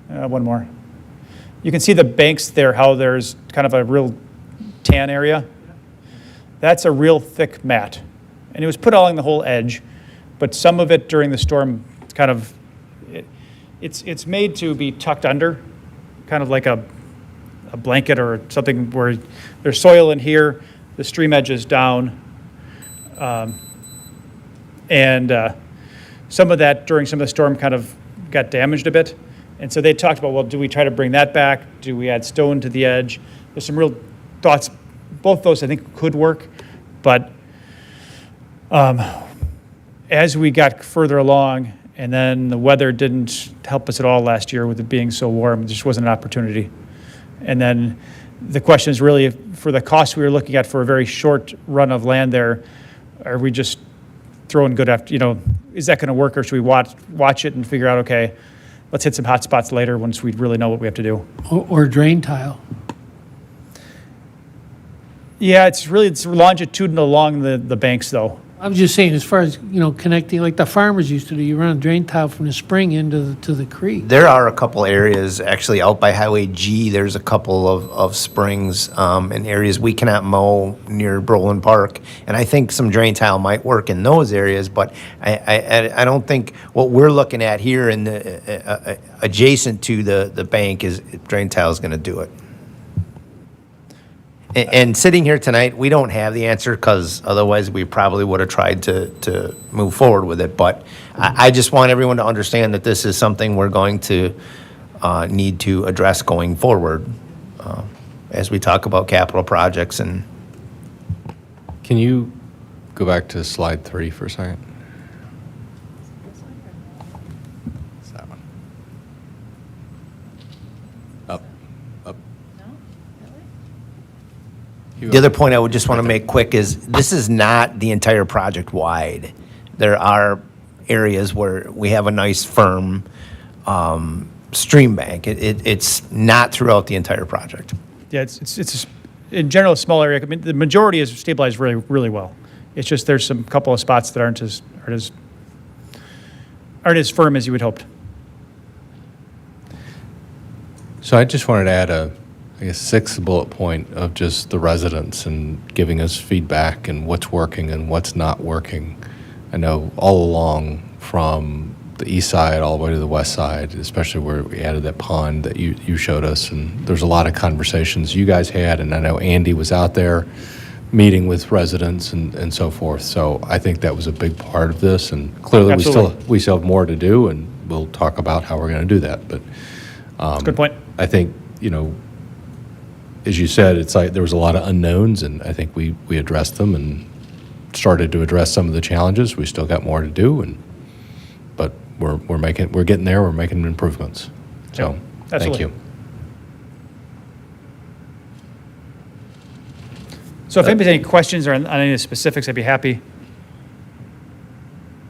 One more. You can see the banks there, how there's kind of a real tan area. That's a real thick mat. And it was put along the whole edge, but some of it during the storm kind of, it's made to be tucked under, kind of like a blanket or something where there's soil in here, the stream edge is down. And some of that during some of the storm kind of got damaged a bit. And so they talked about, well, do we try to bring that back? Do we add stone to the edge? There's some real thoughts. Both those I think could work, but as we got further along, and then the weather didn't help us at all last year with it being so warm, it just wasn't an opportunity. And then the question is really, for the cost we were looking at for a very short run of land there, are we just throwing good after, is that going to work, or should we watch it and figure out, okay, let's hit some hot spots later once we really know what we have to do? Or drain tile? Yeah, it's longitudinal along the banks, though. I was just saying, as far as, connecting, like the farmers used to do, you run a drain tile from the spring to the creek. There are a couple areas, actually out by Highway G, there's a couple of springs and areas we cannot mow near Brolin Park. And I think some drain tile might work in those areas, but I don't think what we're looking at here in the, adjacent to the bank is drain tile is going to do it. And sitting here tonight, we don't have the answer because otherwise we probably would have tried to move forward with it. But I just want everyone to understand that this is something we're going to need to address going forward as we talk about capital projects. And Can you go back to slide 3 for a second? It's that one. Up, up. the other point I would just want to make quick is this is not the entire project wide. There are areas where we have a nice firm stream bank. It's not throughout the entire project. Yeah, it's in general a small area. I mean, the majority is stabilized really, really well. It's just there's some couple of spots that aren't as firm as you would hope. So I just wanted to add a 6th bullet point of just the residents and giving us feedback and what's working and what's not working. I know all along from the east side all the way to the west side, especially where we added that pond that you showed us, and there's a lot of conversations you guys had, and I know Andy was out there meeting with residents and so forth. So I think that was a big part of this, and clearly Absolutely. we still have more to do, and we'll talk about how we're going to do that. But Good point. I think, as you said, it's like there was a lot of unknowns, and I think we addressed them and started to address some of the challenges. We still got more to do, but we're getting there. We're making improvements. So, thank absolutely. you. So if anybody's any questions or on any of the specifics, I'd be happy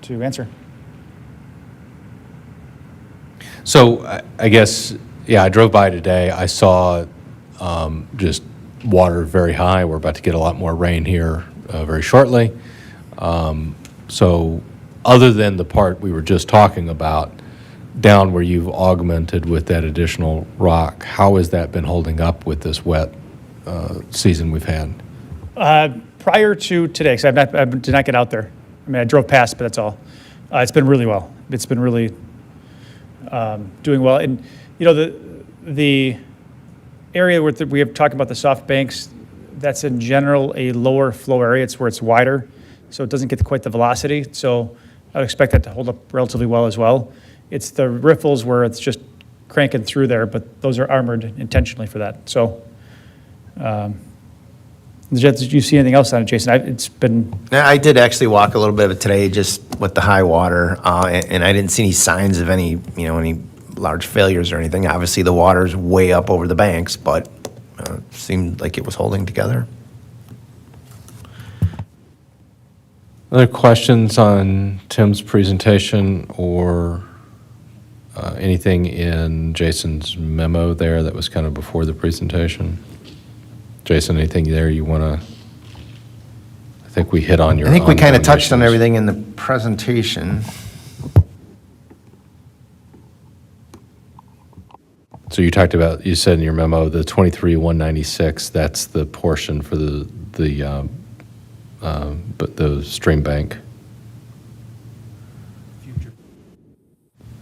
to answer. So I guess, I drove by today. I saw just water very high. We're about to get a lot more rain here very shortly. So other than the part we were just talking about, down where you've augmented with that additional rock, how has that been holding up with this wet season we've had? Prior to today, because I did not get out there. I mean, I drove past, but that's all. It's been really well. It's been really doing well. And, the area where we have talked about the soft banks, that's in general a lower flow area. It's where it's wider, so it doesn't get quite the velocity. So I would expect that to hold up relatively well as well. It's the riffles where it's just cranking through there, but those are armored intentionally for that. So, did you see anything else on it, Jason? It's been I did actually walk a little bit of it today just with the high water, and I didn't see any signs of any large failures or anything. Obviously, the water's way up over the banks, but it seemed like it was holding together. Other questions on Tim's presentation or anything in Jason's memo there that was kind of before the presentation? Jason, anything there you want to? I think we hit on your. I think we kind of ongoing touched on issues. everything in the presentation. So you talked about, you said in your memo, the 23,196, that's the portion for the stream bank.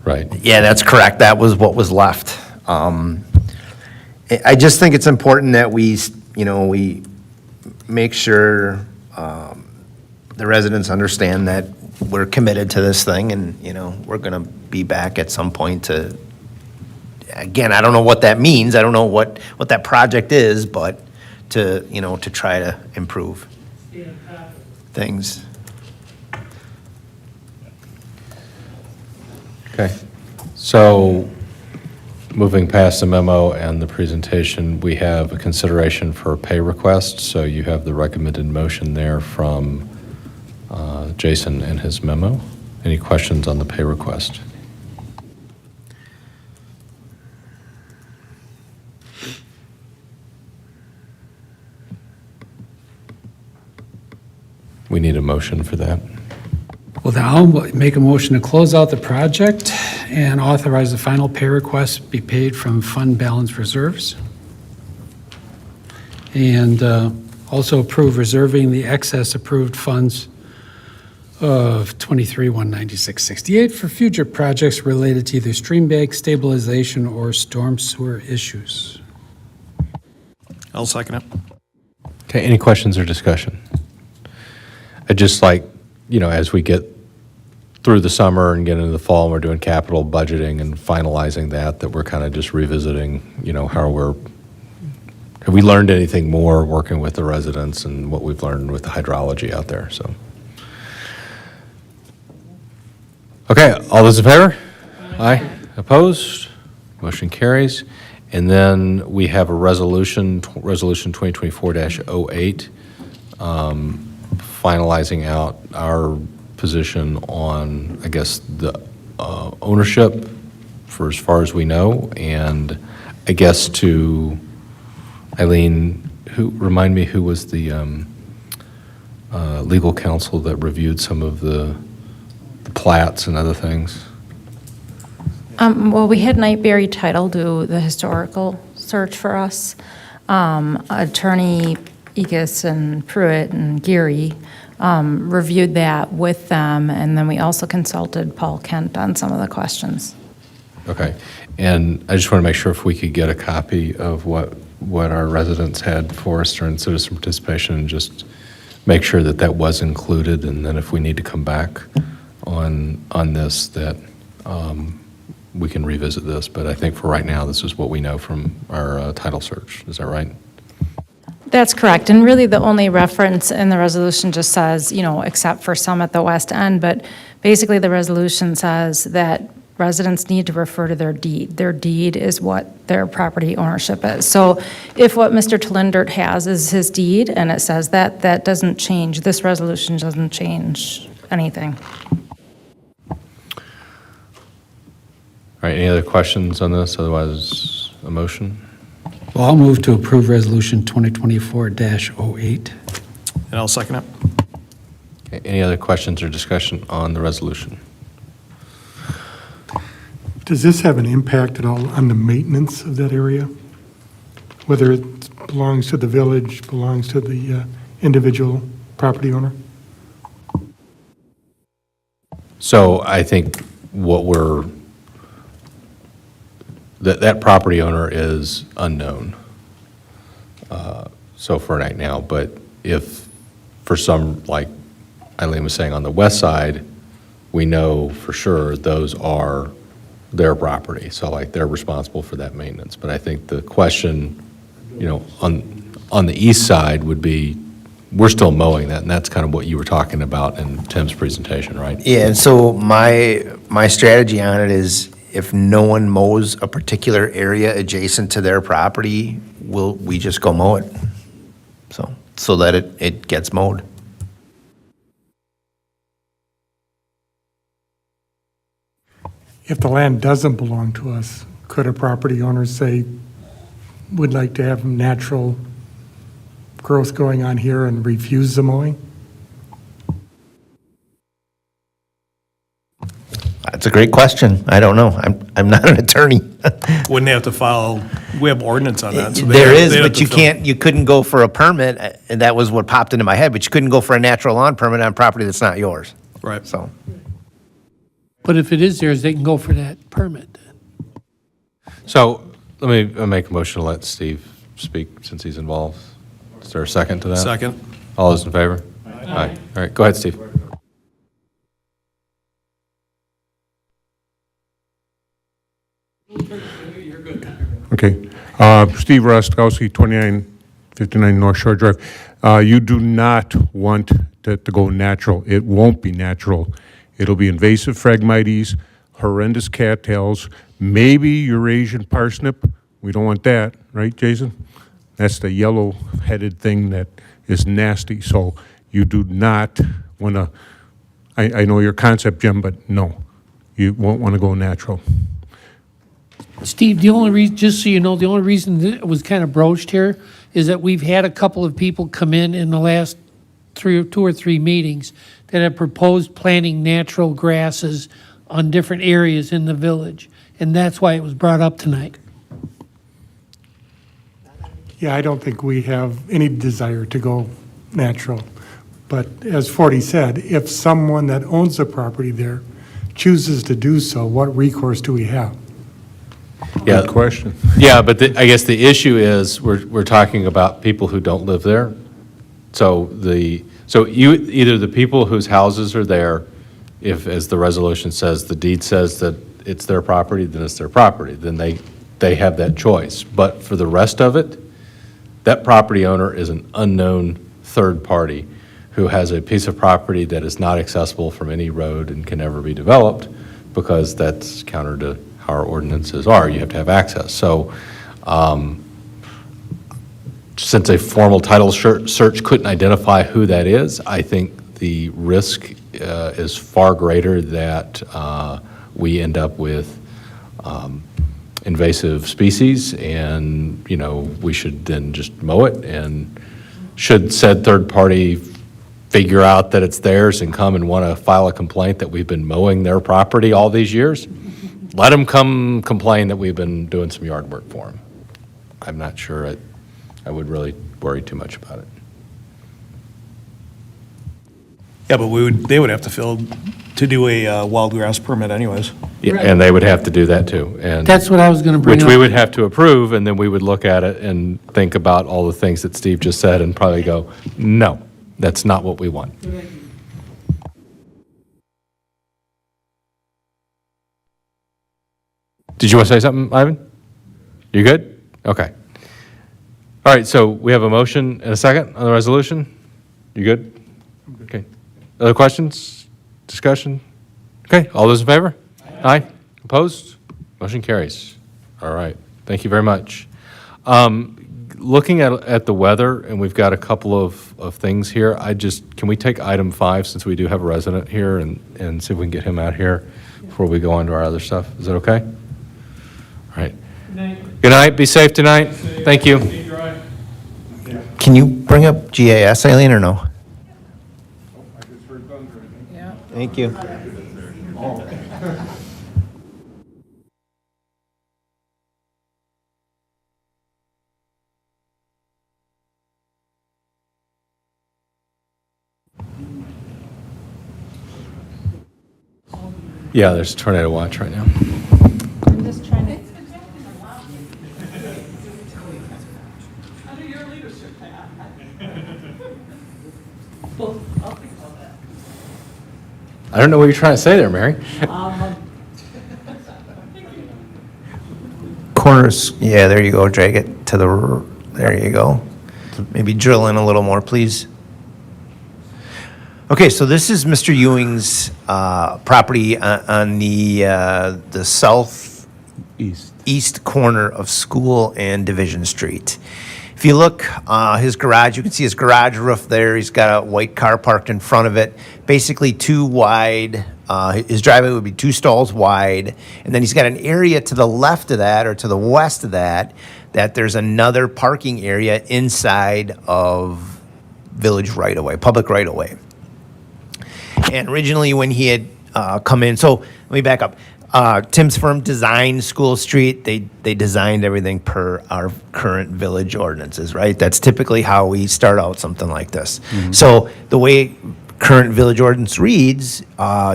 Right. Yeah, that's correct. That was what was left. I just think it's important that we make sure the residents understand that we're committed to this thing, and, we're going to be back at some point to, again, I don't know what that means. I don't know what that project is, but to try to improve things. Okay. So moving past the memo and the presentation, we have a consideration for a pay request. So you have the recommended motion there from Jason in his memo. Any questions on the pay request? We need a motion for that. Well, then I'll make a motion to close out the project and authorize the final pay request be paid from fund balance reserves. And also approve reserving the excess approved funds of $23,196.68 for future projects related to either stream bank stabilization or storm sewer issues. I'll second it. Okay, any questions or discussion? I'd just like, as we get through the summer and get into the fall, and we're doing capital budgeting and finalizing that we're kind of just revisiting, have we learned anything more working with the residents and what we've learned with the hydrology out there, so. Okay, all those in favor? Aye. Opposed? Motion carries. And then we have a resolution 2024-08, finalizing out our position on, I guess, the ownership for as far as we know. And I guess to Eileen, remind me who was the legal counsel that reviewed some of the plats and other things? Well, we had Nightberry Title do the historical search for us. Attorney Egas and Pruitt and Geary reviewed that with them, and then we also consulted Paul Kent on some of the questions. Okay. And I just want to make sure if we could get a copy of what our residents had for us during citizen participation, and just make sure that was included, and then if we need to come back on this, that we can revisit this. But I think for right now, this is what we know from our title search. Is that right? That's correct. And really, the only reference in the resolution just says, except for some at the west end, but basically the resolution says that residents need to refer to their deed. Their deed is what their property ownership is. So if what Mr. Talindert has is his deed, and it says that doesn't change. This resolution doesn't change anything. All right, any other questions on this? Otherwise, a motion? Well, I'll move to approve Resolution 2024-08. And I'll second it. Okay, any other questions or discussion on the resolution? Does this have an impact at all on the maintenance of that area? Whether it belongs to the village, belongs to the individual property owner? So I think that property owner is unknown, so for right now. But if for some, like Eileen was saying, on the west side, we know for sure those are their property, so like they're responsible for that maintenance. But I think the question, on the east side would be, we're still mowing that, and that's kind of what you were talking about in Tim's presentation, right? Yeah, and so my strategy on it is, if no one mows a particular area adjacent to their property, we just go mow it, so that it gets mowed. If the land doesn't belong to us, could a property owner say, would like to have natural growth going on here and refuse the mowing? That's a great question. I don't know. I'm not an attorney. Wouldn't they have to file, we have ordinance on that. So There is, they'd have but to you couldn't go for a permit, and that was what popped into my head, but you couldn't go for a natural lawn permit on property that's not yours, Right. so. But if it is theirs, they can go for that permit. So let me make a motion to let Steve speak since he's involved. Is there a second to that? Second. All those in favor? Aye. All right, go ahead, Steve. Okay. Steve Rostkowski, 2959 North Shore Drive. You do not want that to go natural. It won't be natural. It'll be invasive Phragmites, horrendous cattails, maybe Eurasian parsnip. We don't want that, right, Jason? That's the yellow-headed thing that is nasty. So you do not want to, I know your concept, Jim, but no, you won't want to go natural. Steve, the only reason, just so you know, the only reason that it was kind of broached here is that we've had a couple of people come in the last two or three meetings that have proposed planting natural grasses on different areas in the village, and that's why it was brought up tonight. Yeah, I don't think we have any desire to go natural. But as Forty said, if someone that owns the property there chooses to do so, what recourse do we have? Yeah, Good question. yeah, but I guess the issue is, we're talking about people who don't live there. So either the people whose houses are there, if, as the resolution says, the deed says that it's their property, then it's their property, then they have that choice. But for the rest of it, that property owner is an unknown third party who has a piece of property that is not accessible from any road and can never be developed, because that's counter to how our ordinances are. You have to have access. So since a formal title search couldn't identify who that is, I think the risk is far greater that we end up with invasive species, and, we should then just mow it. And should said third party figure out that it's theirs and come and want to file a complaint that we've been mowing their property all these years, let them come complain that we've been doing some yard work for them. I'm not sure I would really worry too much about it. Yeah, but they would have to do a wild grass permit anyways. Yeah, and they would have to do that too. And That's what I was going to bring which up. we would have to approve, and then we would look at it and think about all the things that Steve just said and probably go, no, that's not what we want. Did you want to say something, Ivan? You good? Okay. All right, so we have a motion and a second on the resolution. You good? Okay. Other questions? Discussion? Okay, all those in favor? Aye. Opposed? Motion carries. All right, thank you very much. Looking at the weather, and we've got a couple of things here, can we take item 5, since we do have a resident here, and see if we can get him out here before we go on to our other stuff? Is that okay? All right. Good night, be safe tonight. Thank you. Can you bring up GIS, Eileen, or no? Thank you. Yeah, there's a tornado watch right now. I'm just trying to. I don't know what you're trying to say there, Mary. Corners, yeah, there you go, drag it to there you go. Maybe drill in a little more, please. Okay, so this is Mr. Ewing's property on the southeast corner of School and Division Street. If you look, his garage, you can see his garage roof there. He's got a white car parked in front of it, basically too wide. His driveway would be 2 stalls wide. And then he's got an area to the left of that, or to the west of that, that there's another parking area inside of village right-of-way, public right-of-way. And originally when he had come in, so let me back up. Tim's firm designed School Street. They designed everything per our current village ordinances, right? That's typically how we start out something like this. So the way current village ordinance reads,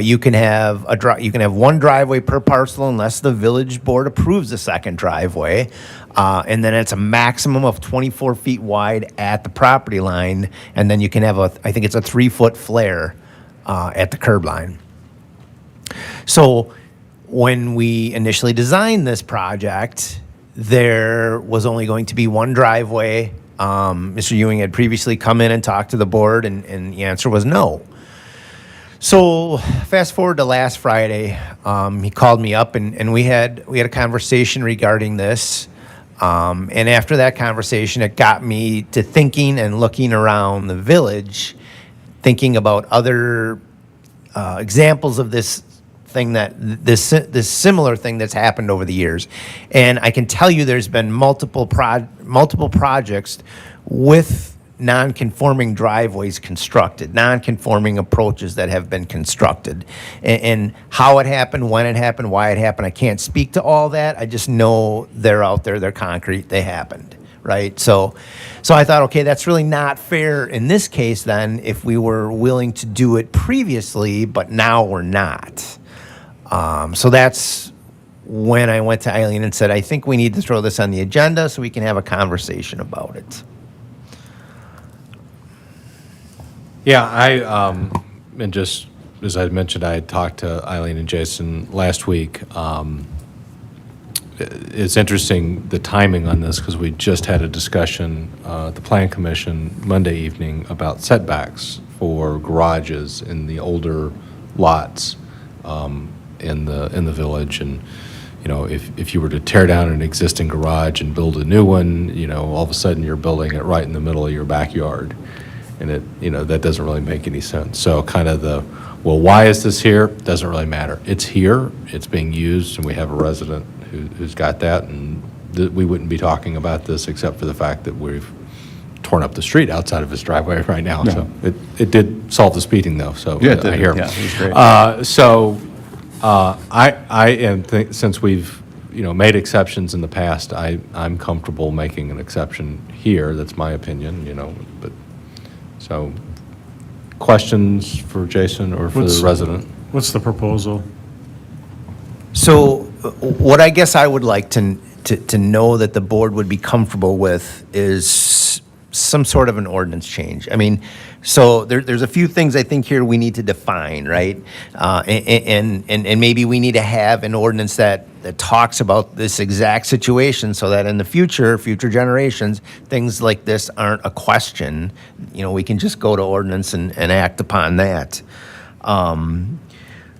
you can have one driveway per parcel unless the village board approves a second driveway. And then it's a maximum of 24 feet wide at the property line. And then you can have I think it's a 3-foot flare at the curb line. So when we initially designed this project, there was only going to be one driveway. Mr. Ewing had previously come in and talked to the board, and the answer was no. So fast forward to last Friday, he called me up, and we had a conversation regarding this. And after that conversation, it got me to thinking and looking around the village, thinking about other examples of this similar thing that's happened over the years. And I can tell you there's been multiple projects with non-conforming driveways constructed, non-conforming approaches that have been constructed. And how it happened, when it happened, why it happened, I can't speak to all that. I just know they're out there, they're concrete, they happened, right? So I thought, okay, that's really not fair in this case then, if we were willing to do it previously, but now we're not. So that's when I went to Eileen and said, I think we need to throw this on the agenda so we can have a conversation about it. Yeah, and just as I mentioned, I had talked to Eileen and Jason last week. It's interesting, the timing on this, because we just had a discussion at the Plan Commission Monday evening about setbacks for garages in the older lots in the village. And, you know, if you were to tear down an existing garage and build a new one, you know, all of a sudden you're building it right in the middle of your backyard. And it, you know, that doesn't really make any sense. So kind of well, why is this here? Doesn't really matter. It's here, it's being used, and we have a resident who's got that, and we wouldn't be talking about this except for the fact that we've torn up the street outside of his driveway right now. So it did solve the speeding though, so Yeah, it did. I hear. Yeah, it was great. I am, since we've, you know, made exceptions in the past, I'm comfortable making an exception here. That's my opinion, you know, but, so, questions for Jason or for the resident? What's the proposal? So what I guess I would like to know that the board would be comfortable with is some sort of an ordinance change. I mean, so there's a few things I think here we need to define, right? And maybe we need to have an ordinance that talks about this exact situation so that in the future generations, things like this aren't a question. You know, we can just go to ordinance and act upon that.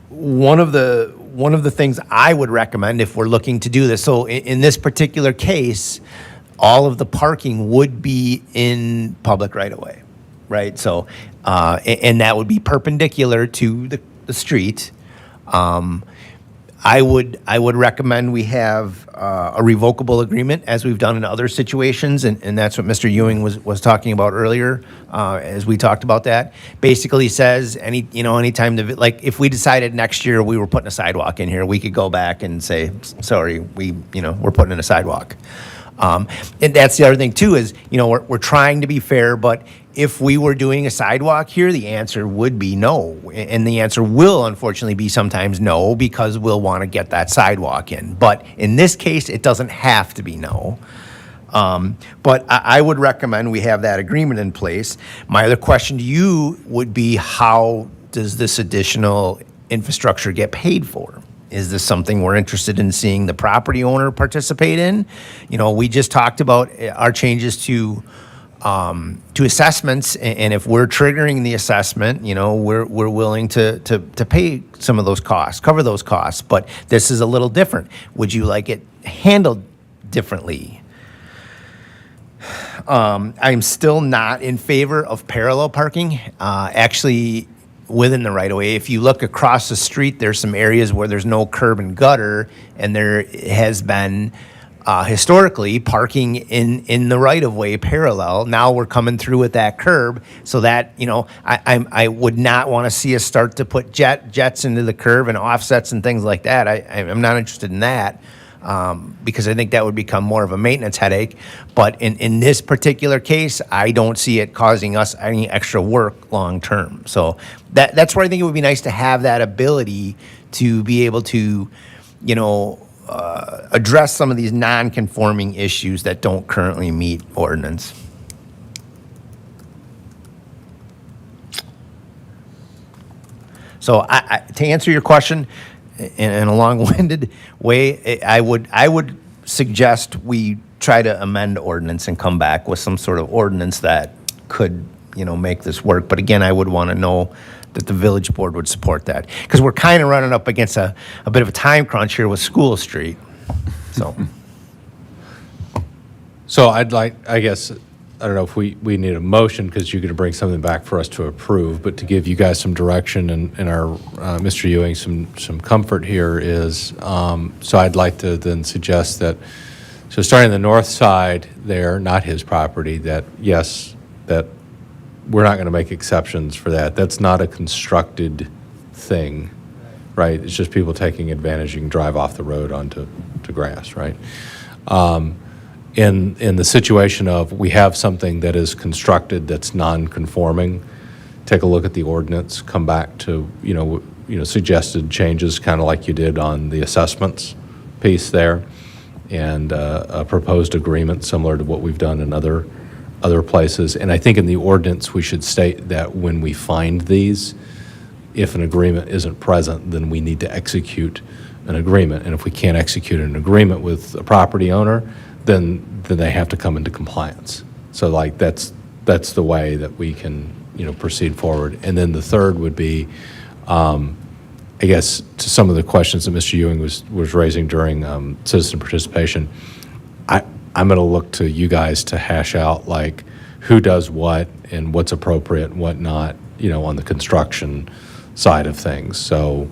One of the things I would recommend if we're looking to do this, so in this particular case, all of the parking would be in public right-of-way, right? So, and that would be perpendicular to the street. I would recommend we have a revocable agreement, as we've done in other situations, and that's what Mr. Ewing was talking about earlier, as we talked about that. Basically says anytime like if we decided next year we were putting a sidewalk in here, we could go back and say, sorry, we're putting in a sidewalk. And that's the other thing too is, you know, we're trying to be fair, but if we were doing a sidewalk here, the answer would be no. And the answer will unfortunately be sometimes no, because we'll want to get that sidewalk in. But in this case, it doesn't have to be no. But I would recommend we have that agreement in place. My other question to you would be, how does this additional infrastructure get paid for? Is this something we're interested in seeing the property owner participate in? You know, we just talked about our changes to assessments, and if we're triggering the assessment, you know, we're willing to pay some of those costs, cover those costs. But this is a little different. Would you like it handled differently? I'm still not in favor of parallel parking. Actually, within the right-of-way, if you look across the street, there's some areas where there's no curb and gutter, and there has been historically parking in the right-of-way parallel. Now we're coming through with that curb, so that, you know, I would not want to see us start to put jets into the curb and offsets and things like that. I'm not interested in that. Because I think that would become more of a maintenance headache. But in this particular case, I don't see it causing us any extra work long-term. So that's where I think it would be nice to have that ability to be able to, you know, address some of these non-conforming issues that don't currently meet ordinance. So to answer your question, in a long-winded way, I would suggest we try to amend ordinance and come back with some sort of ordinance that could, you know, make this work. But again, I would want to know that the village board would support that, because we're kind of running up against a bit of a time crunch here with School Street. So I guess, I don't know if we need a motion, because you're going to bring something back for us to approve, but to give you guys some direction and our, Mr. Ewing, some comfort here is, so I'd like to then suggest that, so starting on the north side there, not his property, that yes, that we're not going to make exceptions for that. That's not a constructed thing, right? It's just people taking advantage. You can drive off the road onto grass, right? In the situation of we have something that is constructed that's non-conforming, take a look at the ordinance, come back to, suggested changes, kind of like you did on the assessments piece there, and a proposed agreement similar to what we've done in other places. And I think in the ordinance, we should state that when we find these, if an agreement isn't present, then we need to execute an agreement. And if we can't execute an agreement with a property owner, then they have to come into compliance. So like that's the way that we can, proceed forward. And then the third would be, I guess, to some of the questions that Mr. Ewing was raising during citizen participation, I'm going to look to you guys to hash out like who does what and what's appropriate and what not, on the construction side of things. So,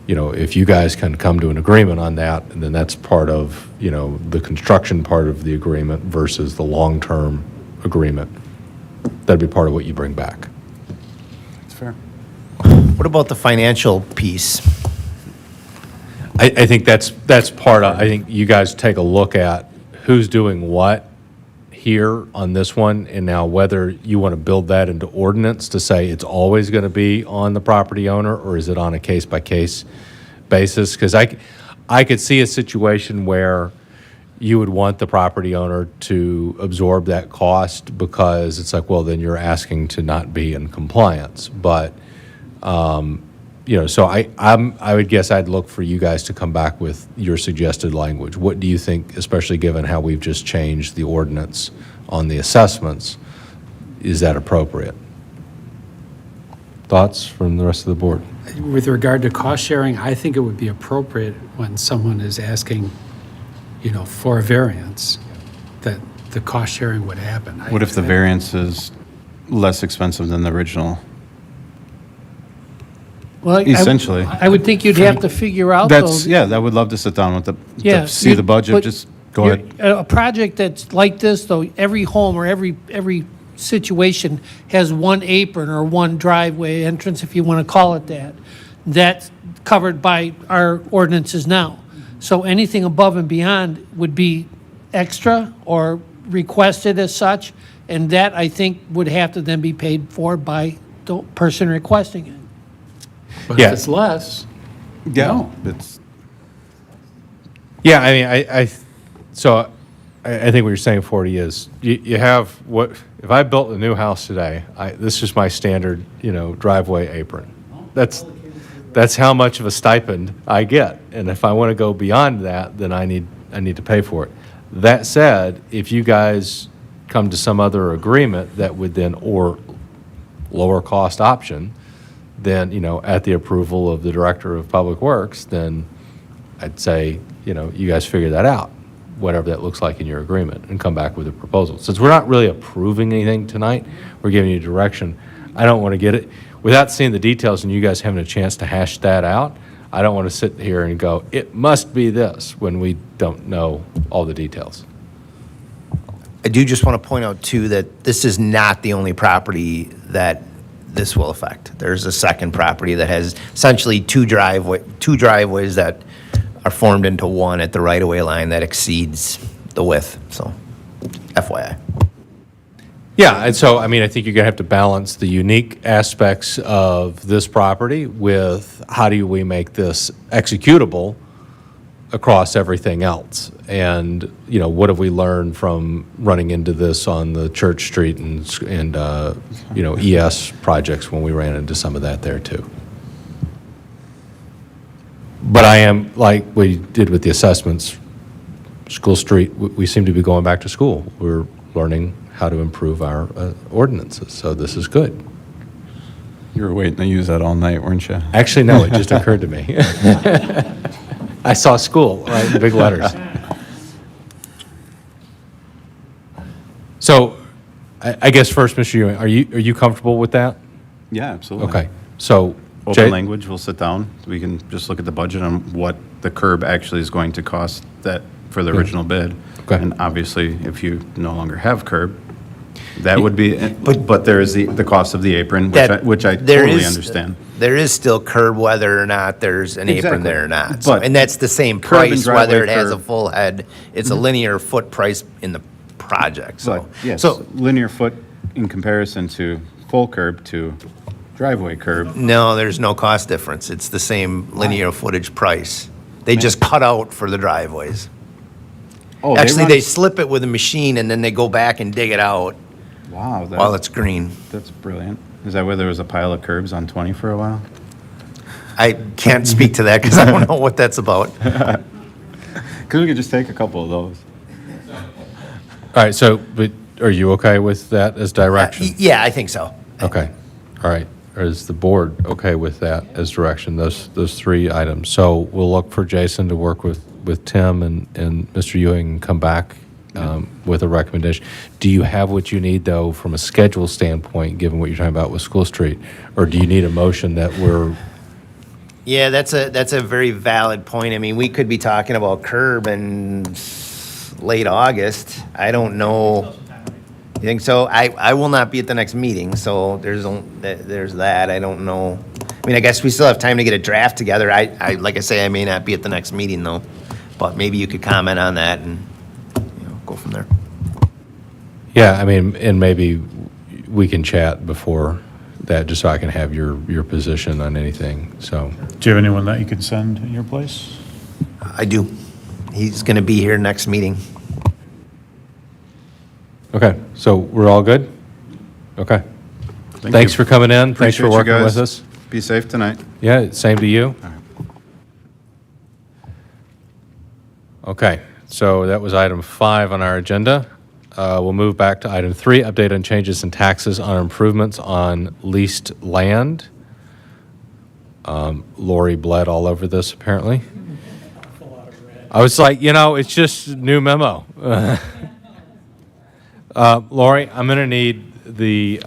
if you guys can come to an agreement on that, and then that's part of, the construction part of the agreement versus the long-term agreement. That'd be part of what you bring back. That's fair. What about the financial piece? I think that's part of, I think you guys take a look at who's doing what here on this one, and now whether you want to build that into ordinance to say it's always going to be on the property owner, or is it on a case-by-case basis? Because I could see a situation where you would want the property owner to absorb that cost because it's like, well, then you're asking to not be in compliance. But so I would guess I'd look for you guys to come back with your suggested language. What do you think, especially given how we've just changed the ordinance on the assessments, is that appropriate? Thoughts from the rest of the board? With regard to cost sharing, I think it would be appropriate when someone is asking, for a variance, that the cost sharing would happen. What if the variance is less expensive than the original? Well, Essentially. I would think you'd have to figure out those. I would love to sit down with Yeah, to see the budget, but just go ahead. A project that's like this, though, every home or every situation has one apron or one driveway entrance, if you want to call it that. That's covered by our ordinances now. So anything above and beyond would be extra or requested as such, and that, I think, would have to then be paid for by the person requesting it. But Yeah. if it's less, Yeah, it's, Yeah, I mean, I think what you're saying, 40, is you have what, if I built a new house today, this is my standard, driveway apron. That's how much of a stipend I get. And if I want to go beyond that, then I need to pay for it. That said, if you guys come to some other agreement that would then, or lower cost option, then, at the approval of the Director of Public Works, then I'd say, you guys figure that out, whatever that looks like in your agreement, and come back with a proposal. Since we're not really approving anything tonight, we're giving you direction. I don't want to get it, without seeing the details and you guys having a chance to hash that out, I don't want to sit here and go, it must be this, when we don't know all the details. I do just want to point out, too, that this is not the only property that this will affect. There's a second property that has essentially two driveways that are formed into one at the right-of-way line that exceeds the width, so FYI. Yeah, and so, I mean, I think you're going to have to balance the unique aspects of this property with how do we make this executable across everything else? And, what have we learned from running into this on the Church Street and ES projects when we ran into some of that there too? But I am, like we did with the assessments, School Street, we seem to be going back to school. We're learning how to improve our ordinances, so this is good. you were waiting to use that all night, weren't you? Actually, no, it just occurred to me. I saw school, right, in big letters. So, I guess first, Mr. Ewing, are you comfortable with that? Yeah, absolutely. Okay, so. Open Jay- language, we'll sit down, we can just look at the budget on what the curb actually is going to cost that, for the original bid. Okay. And obviously, if you no longer have curb, That would be, but there is the cost of the apron, which I There totally is- understand. There is still curb whether or not there's an apron Exactly. there or not. So- But And that's the same curb and price, whether it driveway has a curb. full head. It's a linear foot price in the project, So, so. yes, So, linear foot in comparison to full curb to driveway curb. no, there's no cost difference. It's the same linear footage price. They just cut out for the driveways. Oh, Actually, run- they slip it with a machine and then they go back and dig it out Wow, while it's green. that's brilliant. Is that where there was a pile of curbs on 20 for a while? I can't speak to that because I don't know what that's about. Because we could just take a couple of those. All right, so, but are you okay with that as direction? Yeah, I think so. Okay, all right. Or is the board okay with that as direction, those three items? So we'll look for Jason to work with Tim and Mr. Ewing and come back with a recommendation. Do you have what you need, though, from a schedule standpoint, given what you're talking about with School Street? Or do you need a motion that we're, Yeah, that's a very valid point. I mean, we could be talking about curb in late August. I don't know. You think so? I will not be at the next meeting, so there's that. I don't know. I mean, I guess we still have time to get a draft together. I like I say, I may not be at the next meeting though, but maybe you could comment on that and go from there. yeah, I mean, and maybe we can chat before that, just so I can have your position on anything, so. Do you have anyone that you can send in your place? I do. He's going to be here next meeting. Okay, so we're all good? Okay. Thanks for coming in. Thanks for Appreciate you working guys. with us. Be safe tonight. Yeah, same to you. Okay, so that was item 5 on our agenda. We'll move back to item 3, update on changes in taxes on improvements on leased land. Lori bled all over this, apparently. I was like, it's just new memo. Lori, I'm going to need the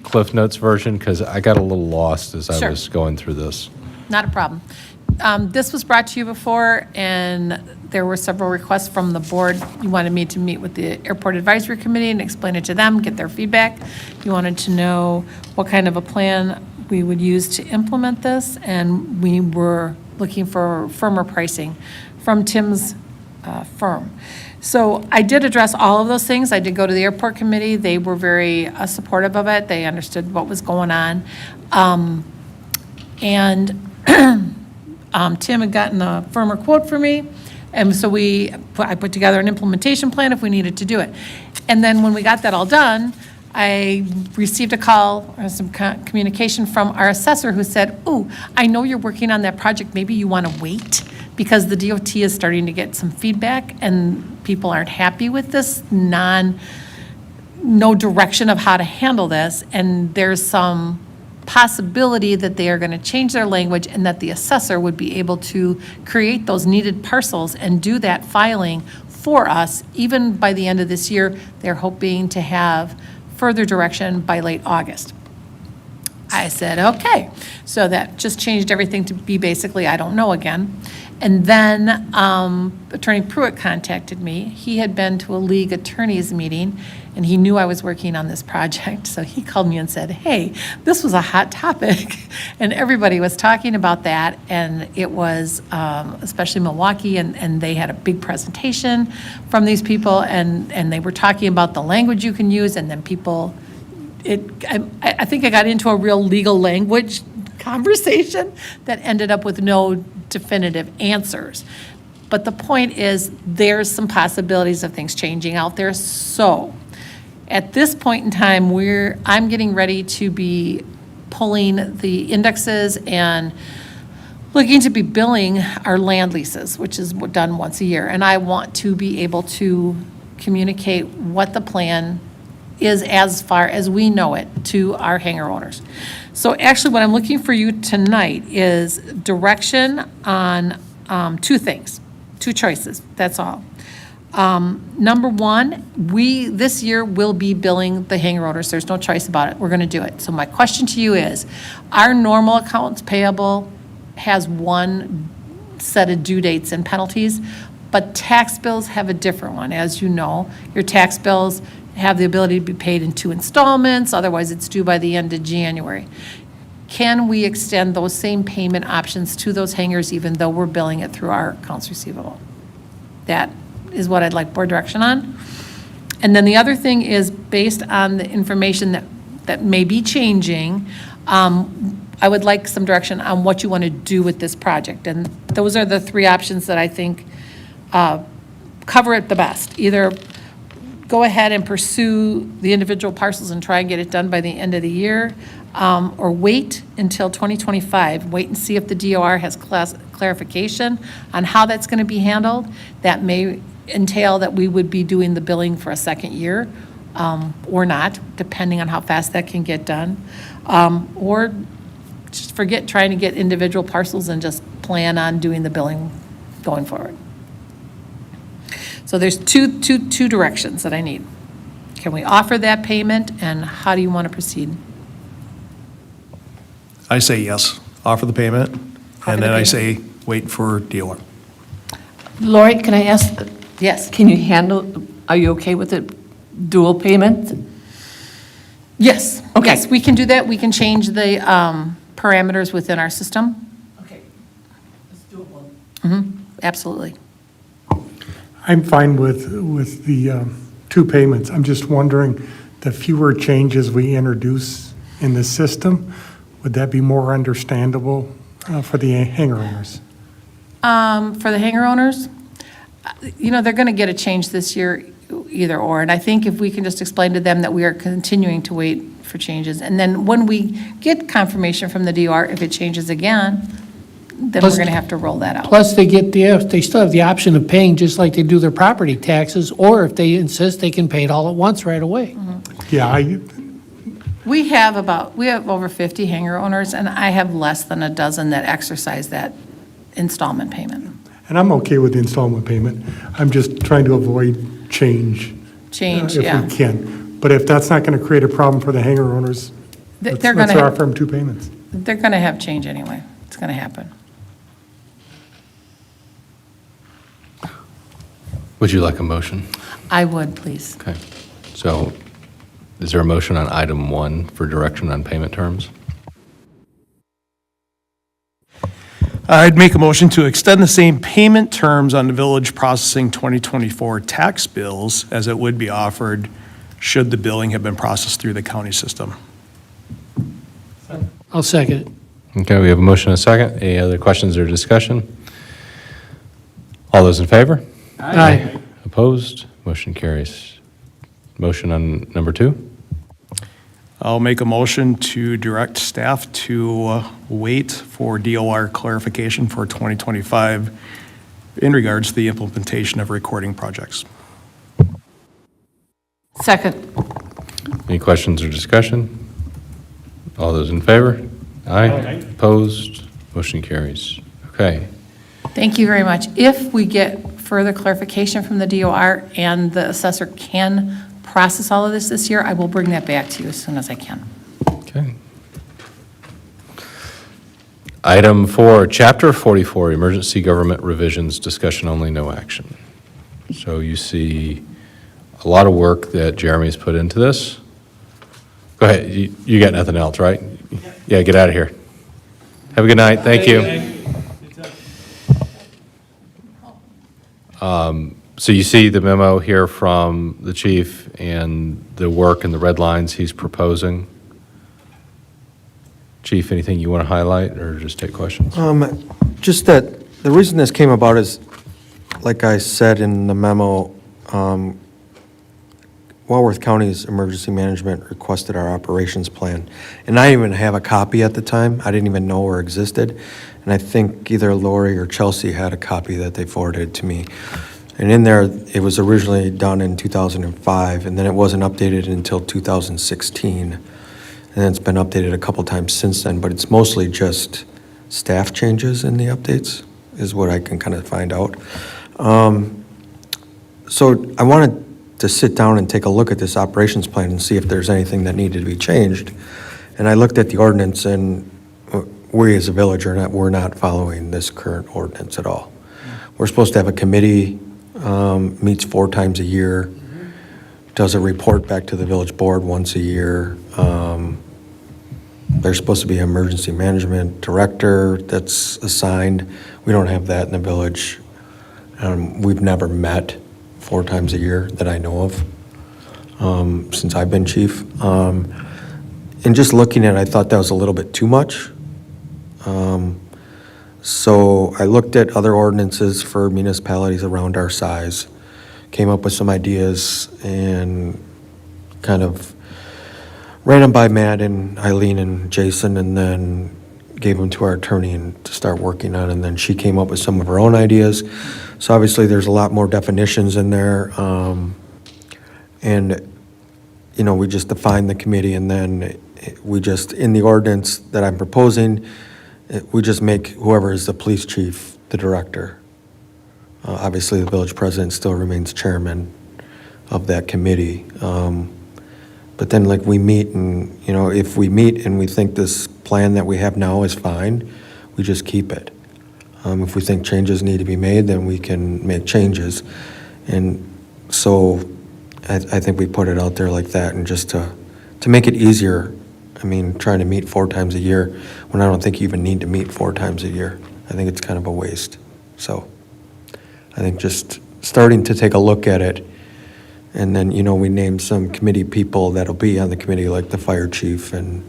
Cliff Notes version because I got a little lost as I Sure. was going through this. Not a problem. This was brought to you before, and there were several requests from the board. You wanted me to meet with the Airport Advisory Committee and explain it to them, get their feedback. You wanted to know what kind of a plan we would use to implement this, and we were looking for firmer pricing from Tim's firm. So I did address all of those things. I did go to the Airport Committee. They were very supportive of it. They understood what was going on. Tim had gotten a firmer quote for me, and so I put together an implementation plan if we needed to do it. And then when we got that all done, I received a call, or some communication from our assessor who said, "Ooh, I know you're working on that project, maybe you want to wait, because the DOT is starting to get some feedback, and people aren't happy with this no direction of how to handle this, and there's some possibility that they are going to change their language and that the assessor would be able to create those needed parcels and do that filing for us, even by the end of this year. They're hoping to have further direction by late August." I said, okay. So that just changed everything to be basically, I don't know again. And then Attorney Pruitt contacted me. He had been to a league attorneys meeting, and he knew I was working on this project. So he called me and said, hey, this was a hot topic. And everybody was talking about that. And it was, especially Milwaukee, and they had a big presentation from these people. And they were talking about the language you can use, and then people, I think I got into a real legal language conversation that ended up with no definitive answers. But the point is, there's some possibilities of things changing out there. So at this point in time, I'm getting ready to be pulling the indexes and looking to be billing our land leases, which is done once a year. And I want to be able to communicate what the plan is as far as we know it to our hangar owners. So actually, what I'm looking for you tonight is direction on 2 things, 2 choices, that's all. Number 1, this year will be billing the hangar owners. There's no choice about it. We're going to do it. So my question to you is, our normal accounts payable has one set of due dates and penalties, but tax bills have a different one. As you know, your tax bills have the ability to be paid in 2 installments, otherwise it's due by the end of January. Can we extend those same payment options to those hangars even though we're billing it through our accounts receivable? That is what I'd like board direction on. And then the other thing is, based on the information that may be changing, I would like some direction on what you want to do with this project. And those are the 3 options that I think cover it the best. Either go ahead and pursue the individual parcels and try and get it done by the end of the year, or wait until 2025, wait and see if the DOR has clarification on how that's going to be handled. That may entail that we would be doing the billing for a second year, or not, depending on how fast that can get done. Or just forget trying to get individual parcels and just plan on doing the billing going forward. So there's two directions that I need. Can we offer that payment, and how do you want to proceed? I say yes, offer the payment, the and then I payment. say wait for DOR. Lori, can I ask, Yes. can you handle, are you okay with it, dual payment? Yes. Okay. Yes, we can do that. We can change the parameters within our system. Okay, it's doable. Absolutely. I'm fine with the 2 payments. I'm just wondering, the fewer changes we introduce in the system, would that be more understandable for the hangar owners? For the hangar owners, they're going to get a change this year either or. And I think if we can just explain to them that we are continuing to wait for changes. And then when we get confirmation from the DOR, if it changes again, then Plus- we're going to have to roll that out. Plus, they still have the option of paying just like they do their property taxes, or if they insist, they can pay it all at once right away. Yeah, We have over 50 hangar owners, and I have less than a dozen that exercise that installment payment. and I'm okay with the installment payment. I'm just trying to avoid change. Change, If yeah. we can. But if that's not going to create a problem for the hangar owners, They're let's going to offer them 2 payments. They're going to have change anyway. It's going to happen. Would you like a motion? I would, please. Okay. So is there a motion on item 1 for direction on payment terms? I'd make a motion to extend the same payment terms on the village processing 2024 tax bills as it would be offered should the billing have been processed through the county system. I'll second it. Okay, we have a motion and a second. Any other questions or discussion? All those in favor? Aye. Opposed? Motion carries. Motion on number 2? I'll make a motion to direct staff to wait for DOR clarification for 2025 in regards to the implementation of recording projects. Second. Any questions or discussion? All those in favor? Aye. Opposed? Motion carries. Okay. Thank you very much. If we get further clarification from the DOR and the assessor can process all of this year, I will bring that back to you as soon as I can. Okay. Item 4, Chapter 44, Emergency Government Revisions, discussion only, no action. So you see a lot of work that Jeremy's put into this. Go ahead, you got nothing else, right? Yeah, get out of here. Have a good night, thank you. So you see the memo here from the chief and the work and the red lines he's proposing. Chief, anything you want to highlight or just take questions? Just that, the reason this came about is, like I said in the memo, Walworth County's Emergency Management requested our operations plan. And I didn't even have a copy at the time. I didn't even know or existed. And I think either Lori or Chelsea had a copy that they forwarded to me. And in there, it was originally done in 2005, and then it wasn't updated until 2016. And then it's been updated a couple times since then, but it's mostly just staff changes in the updates, is what I can kind of find out. So I wanted to sit down and take a look at this operations plan and see if there's anything that needed to be changed. And I looked at the ordinance, and we as a village we're not following this current ordinance at all. We're supposed to have a committee, meets 4 times a year, does a report back to the village board once a year. There's supposed to be an emergency management director that's assigned. We don't have that in the village. We've never met 4 times a year that I know of since I've been chief. And just looking at it, I thought that was a little bit too much. So I looked at other ordinances for municipalities around our size, came up with some ideas, and kind of ran them by Matt and Eileen and Jason, and then gave them to our attorney and to start working on, and then she came up with some of her own ideas. So obviously, there's a lot more definitions in there, and, you know, we just defined the committee, and then we just, in the ordinance that I'm proposing, we just make whoever is the police chief the director. Obviously, the village president still remains chairman of that committee. But then, like, we meet, and, you know, if we meet and we think this plan that we have now is fine, we just keep it. If we think changes need to be made, then we can make changes. And so I think we put it out there like that, and just to make it easier. I mean, trying to meet 4 times a year, when I don't think you even need to meet 4 times a year. I think it's kind of a waste. So I think just starting to take a look at it, and then, you know, we named some committee people that'll be on the committee, like the fire chief and,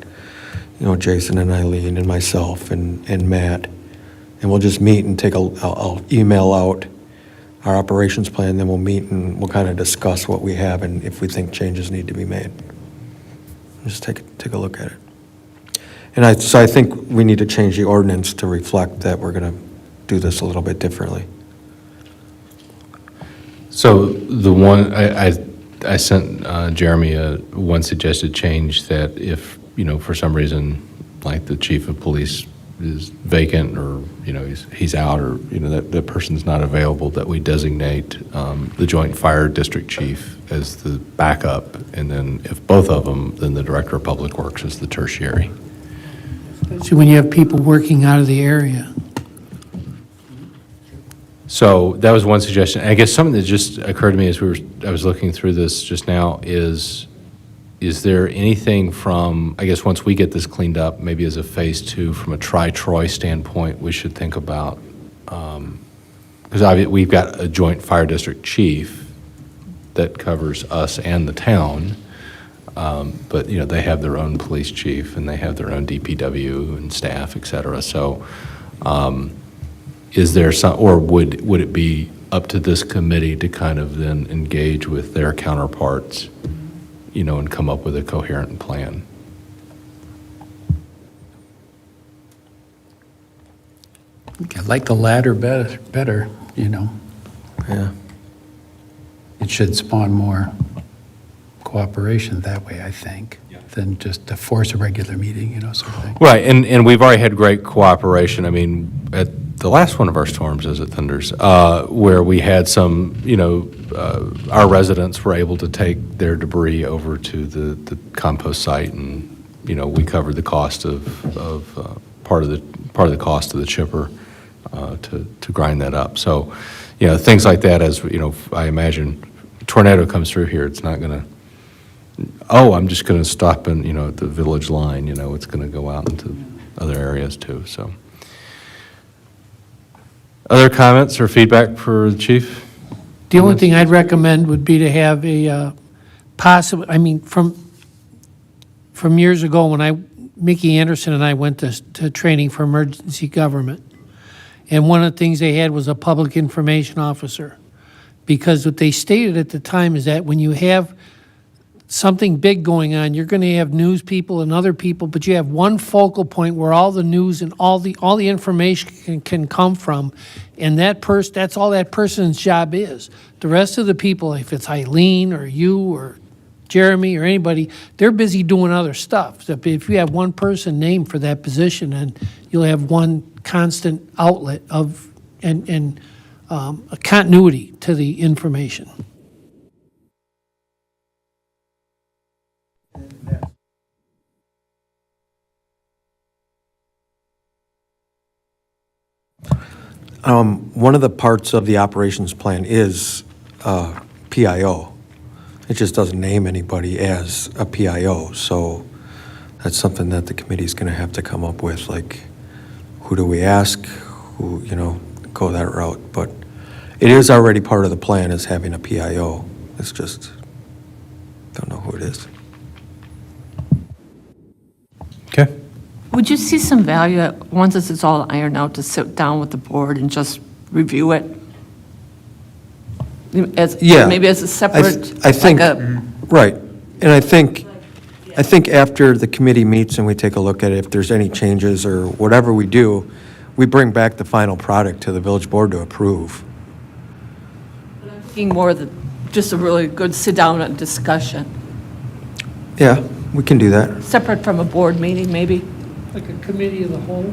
you know, Jason and Eileen and myself and Matt. And we'll just meet and I'll email out our operations plan, then we'll meet and we'll kind of discuss what we have and if we think changes need to be made. Just take a look at it. And so I think we need to change the ordinance to reflect that we're going to do this a little bit differently. So the one, I sent Jeremy one suggested change that if, you know, for some reason, like the chief of police is vacant, or, you know, he's out, or, you know, that person's not available, that we designate the joint fire district chief as the backup, and then if both of them, then the director of public works is the tertiary. Especially when you have people working out of the area. So that was one suggestion. I guess something that just occurred to me as I was looking through this just now is there anything from, I guess once we get this cleaned up, maybe as a phase 2 from a Tri-Troy standpoint, we should think about, because we've got a joint fire district chief that covers us and the town, but, you know, they have their own police chief and they have their own DPW and staff, et cetera. So is there some, or would it be up to this committee to kind of then engage with their counterparts, you know, and come up with a coherent plan? I like the latter better, you know. Yeah. It should spawn more cooperation that way, I think, than just to force a regular meeting, you know, sort of thing. Right, and we've already had great cooperation. I mean, at the last one of our storms, as it thunders, where we had some, you know, our residents were able to take their debris over to the compost site, and, you know, we covered the cost of part of the cost of the chipper to grind that up. So, you know, things like that, as, you know, I imagine a tornado comes through here, it's not going to, oh, I'm just going to stop in, you know, at the village line. You know, it's going to go out into other areas too. So, other comments or feedback for the chief? The only thing I'd recommend would be to have a possible, I mean, from years ago when Mickey Anderson and I went to training for emergency government, and one of the things they had was a public information officer, because what they stated at the time is that when you have something big going on, you're going to have news people and other people, but you have one focal point where all the news and all the information can come from, and that's all that person's job is. The rest of the people, if it's Eileen or you or Jeremy or anybody, they're busy doing other stuff. So if you have one person named for that position, then you'll have one constant outlet of and a continuity to the information. One of the parts of the operations plan is PIO. It just doesn't name anybody as a PIO, so that's something that the committee's gonna have to come up with, like, who do we ask, who, go that route, but it is already part of the plan, is having a PIO. It's just, don't know who it is. Okay. Would you see some value, once this is all ironed out, to sit down with the board and just review it? Yeah. Maybe as a separate, I think, like a- right, and I think after the committee meets and we take a look at it, if there's any changes or whatever we do, we bring back the final product to the village board to approve. thinking more the, just a really good sit-down and discussion, Yeah, we can do that. separate from a board meeting, maybe? Like a committee of the whole?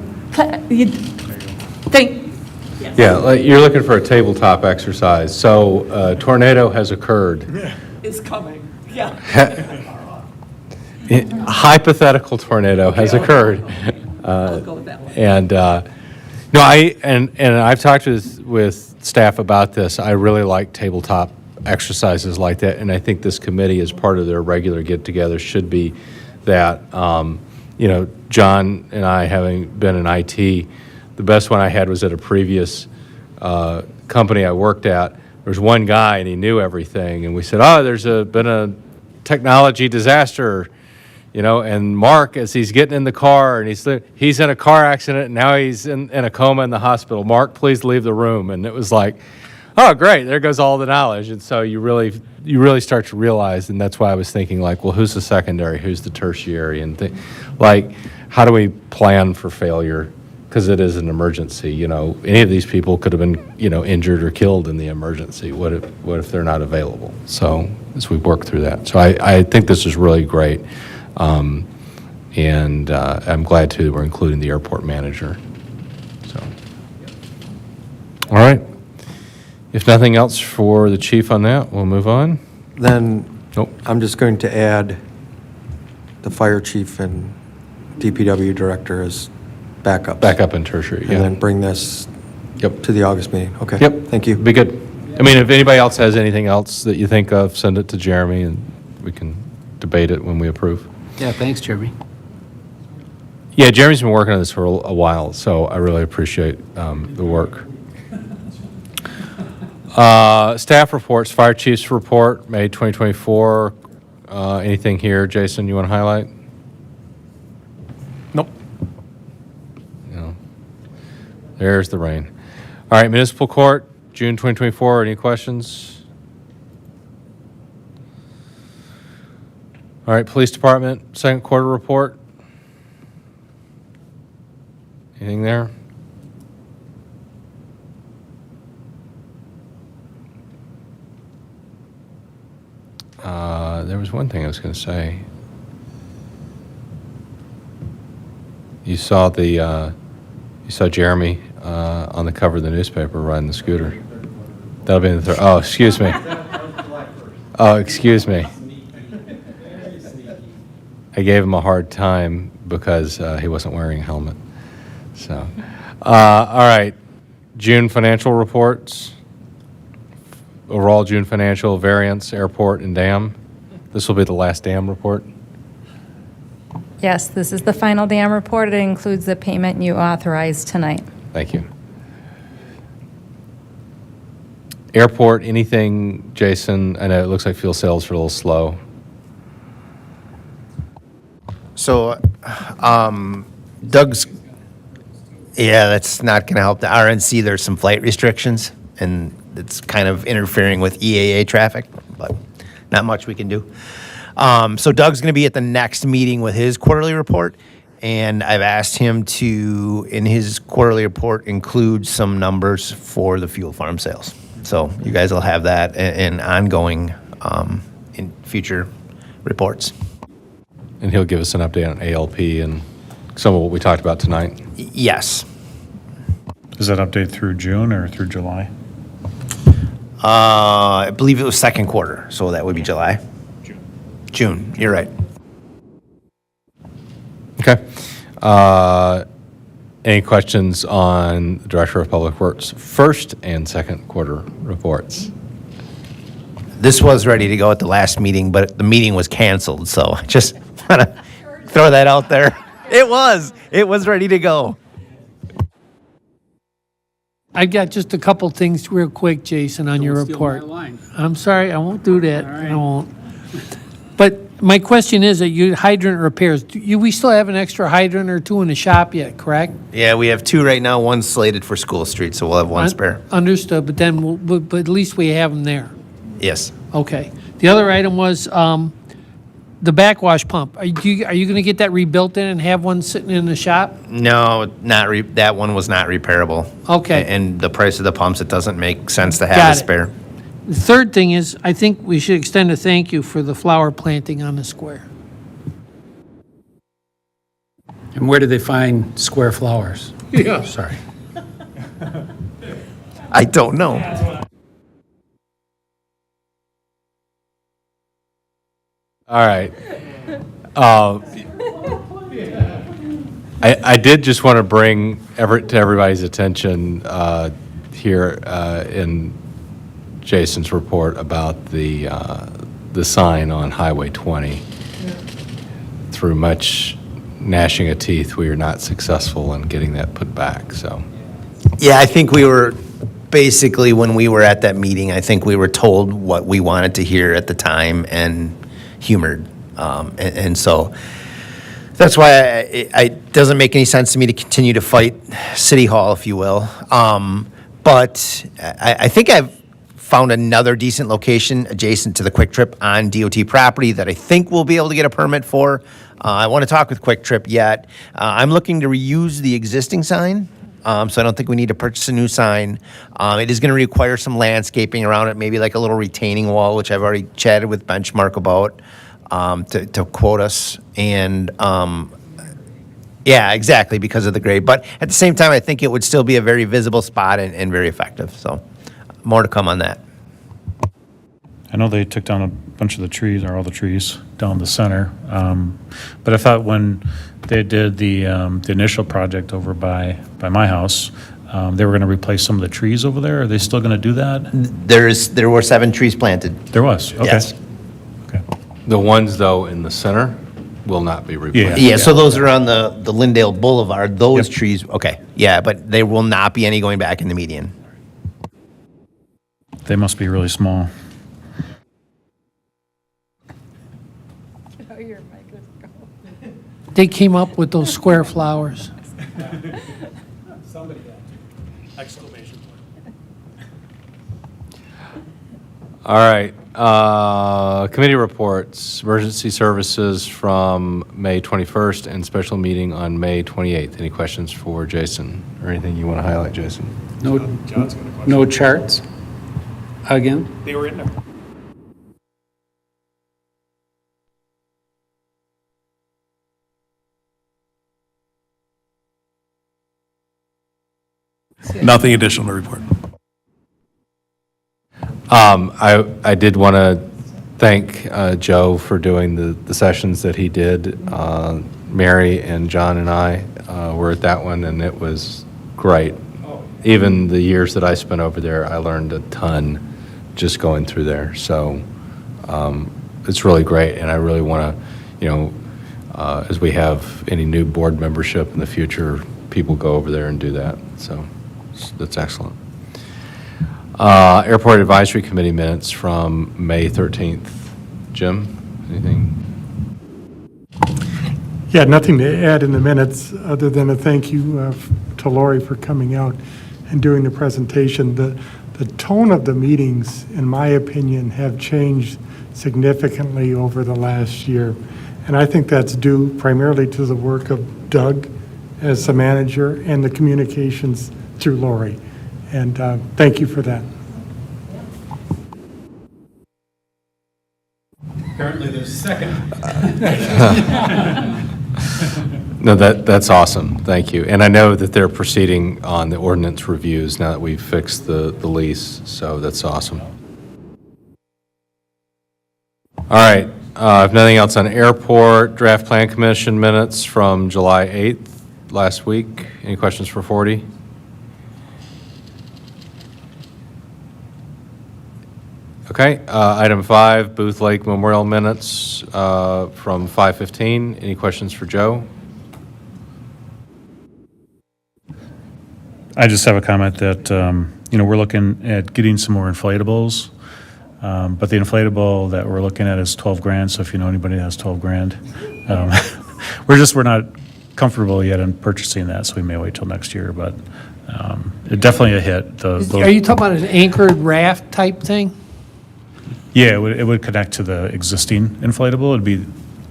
Yeah, like you're looking for a tabletop exercise. So a tornado has occurred. It's coming, yeah. A hypothetical tornado has occurred. I'll go with that one. And, no, I've talked with staff about this. I really like tabletop exercises like that, and I think this committee, as part of their regular get-together, should be that, John and I, having been in IT, the best one I had was at a previous company I worked at. There was one guy, and he knew everything, and we said, there's been a technology disaster, and Mark, as he's getting in the car, and he's in a car accident, and now he's in a coma in the hospital. Mark, please leave the room. And it was like, oh, great, there goes all the knowledge. And so you really start to realize, and that's why I was thinking, like, well, who's the secondary, who's the tertiary, and how do we plan for failure? Because it is an emergency. Any of these people could have been, injured or killed in the emergency. What if they're not available? So as we work through that, so I think this is really great. And I'm glad, too, that we're including the airport manager. So, all right. If nothing else for the chief on that, we'll move on. Then Nope. I'm just going to add the fire chief and DPW director as backups. Backup and tertiary, And yeah. then bring this Yep. to the August meeting. Okay. Yep. Thank you. Be good. I mean, if anybody else has anything else that you think of, send it to Jeremy, and we can debate it when we approve. Yeah, thanks, Jeremy. Yeah, Jeremy's been working on this for a while, so I really appreciate the work. Staff reports, fire chief's report, May 2024. Anything here, Jason, you want to highlight? Nope. No. There's the rain. All right, municipal court, June 2024. Any questions? All right, police department, second quarter report. Anything there? There was one thing I was going to say. You saw Jeremy on the cover of the newspaper riding the scooter. That'll be in the third. Oh, excuse me. Oh, excuse me. I gave him a hard time because he wasn't wearing a helmet. So, all right. June financial reports. Overall June financial, variance, airport, and dam. This will be the last dam report. Yes, this is the final dam report. It includes the payment you authorized tonight. Thank you. Airport, anything, Jason? I know it looks like fuel sales are a little slow. So, Doug's, yeah, that's not going to help. The RNC, there's some flight restrictions, and it's kind of interfering with EAA traffic, but not much we can do. So Doug's going to be at the next meeting with his quarterly report, and I've asked him to, in his quarterly report, include some numbers for the fuel farm sales. So you guys will have that in ongoing, in future reports. And he'll give us an update on ALP and some of what we talked about tonight. Yes. Is that update through June or through July? I believe it was second quarter, so that would be July. June, you're right. Okay. Any questions on the Director of Public Works first and second quarter reports? This was ready to go at the last meeting, but the meeting was canceled, so I just want to throw that out there. It was ready to go. I've got just a couple things real quick, Jason, on your Don't steal my report. line. I'm sorry, I won't do that. All right. I won't. But my question is that you hydrant repairs, we still have an extra hydrant or two in the shop yet, correct? Yeah, we have 2 right now, 1 slated for School Street, so we'll have 1 spare. Understood, but then, but at least we have them there. Yes. Okay. The other item was the backwash pump. Are you going to get that rebuilt in and have one sitting in the shop? No, that one was not repairable. Okay. And the price of the pumps, it doesn't make sense to have Got a it. spare. The third thing is, I think we should extend a thank you for the flower planting on the square. And where do they find square flowers? Yeah. Sorry. I don't know. All right. I did just want to bring to everybody's attention here in Jason's report about the sign on Highway 20. Through much gnashing of teeth, we are not successful in getting that put back, so. Yeah, I think we were, basically, when we were at that meeting, I think we were told what we wanted to hear at the time and humored. And so that's why it doesn't make any sense to me to continue to fight City Hall, if you will. But I think I've found another decent location adjacent to the Quick Trip on DOT property that I think we'll be able to get a permit for. I want to talk with Quick Trip yet. I'm looking to reuse the existing sign. So I don't think we need to purchase a new sign. It is going to require some landscaping around it, maybe like a little retaining wall, which I've already chatted with Benchmark about to quote us. And yeah, exactly, because of the grade. But at the same time, I think it would still be a very visible spot and very effective. So more to come on that. I know they took down a bunch of the trees, or all the trees, down the center. But I thought when they did the initial project over by my house, they were going to replace some of the trees over there. Are they still going to do that? There were 7 trees planted. There was, okay. Yes. Okay. The ones, though, in the center will not be replaced. Yeah, so those are on the Lindale Boulevard, those trees, okay. Yeah, but there will not be any going back in the median. They must be really small. They came up with those square flowers. Somebody had. Exclamation point. All right. Committee reports, emergency services from May 21st and special meeting on May 28th. Any questions for Jason or anything you want to highlight, Jason? No charts? Again? They were in there. Nothing additional to report. I did want to thank Joe for doing the sessions that he did. Mary and John and I were at that one, and it was great. Even the years that I spent over there, I learned a ton just going through there. So it's really great, and I really want to, as we have any new board membership in the future, people go over there and do that. So that's excellent. Airport Advisory Committee minutes from May 13th. Jim, anything? Yeah, nothing to add in the minutes, other than a thank you to Lori for coming out and doing the presentation. The tone of the meetings, in my opinion, have changed significantly over the last year. And I think that's due primarily to the work of Doug as the manager and the communications through Lori. And thank you for that. Apparently there's a second. No, that's awesome. Thank you. And I know that they're proceeding on the ordinance reviews now that we've fixed the lease, so that's awesome. All right, if nothing else on airport, draft plan commission minutes from July 8th, last week. Any questions for 40? Okay. Okay, item 5, Booth Lake Memorial Minutes from 5:15. Any questions for Joe? I just have a comment that, we're looking at getting some more inflatables, but the inflatable that we're looking at is 12 grand, so if you know anybody that has 12 grand. We're not comfortable yet in purchasing that, so we may wait till next year, but it definitely a hit. Are you talking about an anchored raft type thing? Yeah, it would connect to the existing inflatable. It'd be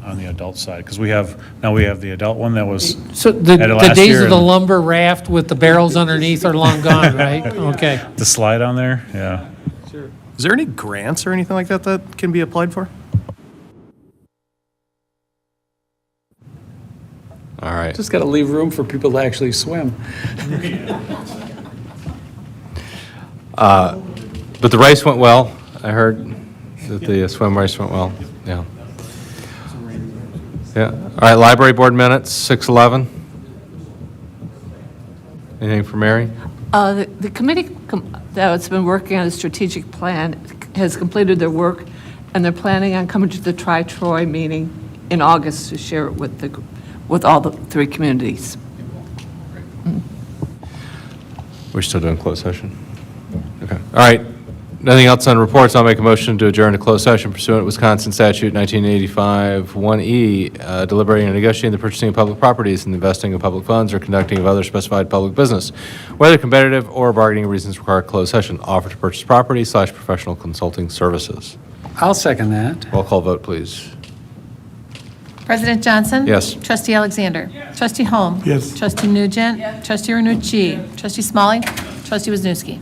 on the adult side, because we have the adult one that was So at it the last days year of the and lumber raft with the barrels underneath are long gone, right? Okay. the slide on there, yeah. Is there any grants or anything like that that can be applied for? All right. Just got to leave room for people to actually swim. But the race went well. I heard that the swim race went well. Yeah. Yeah. All right, library board minutes, 6:11. Anything for Mary? The committee that's been working on a strategic plan has completed their work, and they're planning on coming to the Tri-Troy meeting in August to share it with all the 3 communities. We're still doing closed session? Okay. All right. Nothing else on reports. I'll make a motion to adjourn to closed session pursuant to Wisconsin Statute 1985 1E, deliberating and negotiating the purchasing of public properties and investing of public funds or conducting of other specified public business, whether competitive or bargaining reasons require closed session. Offer to purchase property / professional consulting services. I'll second that. Roll call vote, please. President Johnson? Yes. Trustee Alexander? Trustee Holm? Yes. Trustee Nugent? Trustee Renucci? Trustee Smalley? Trustee Wisniewski?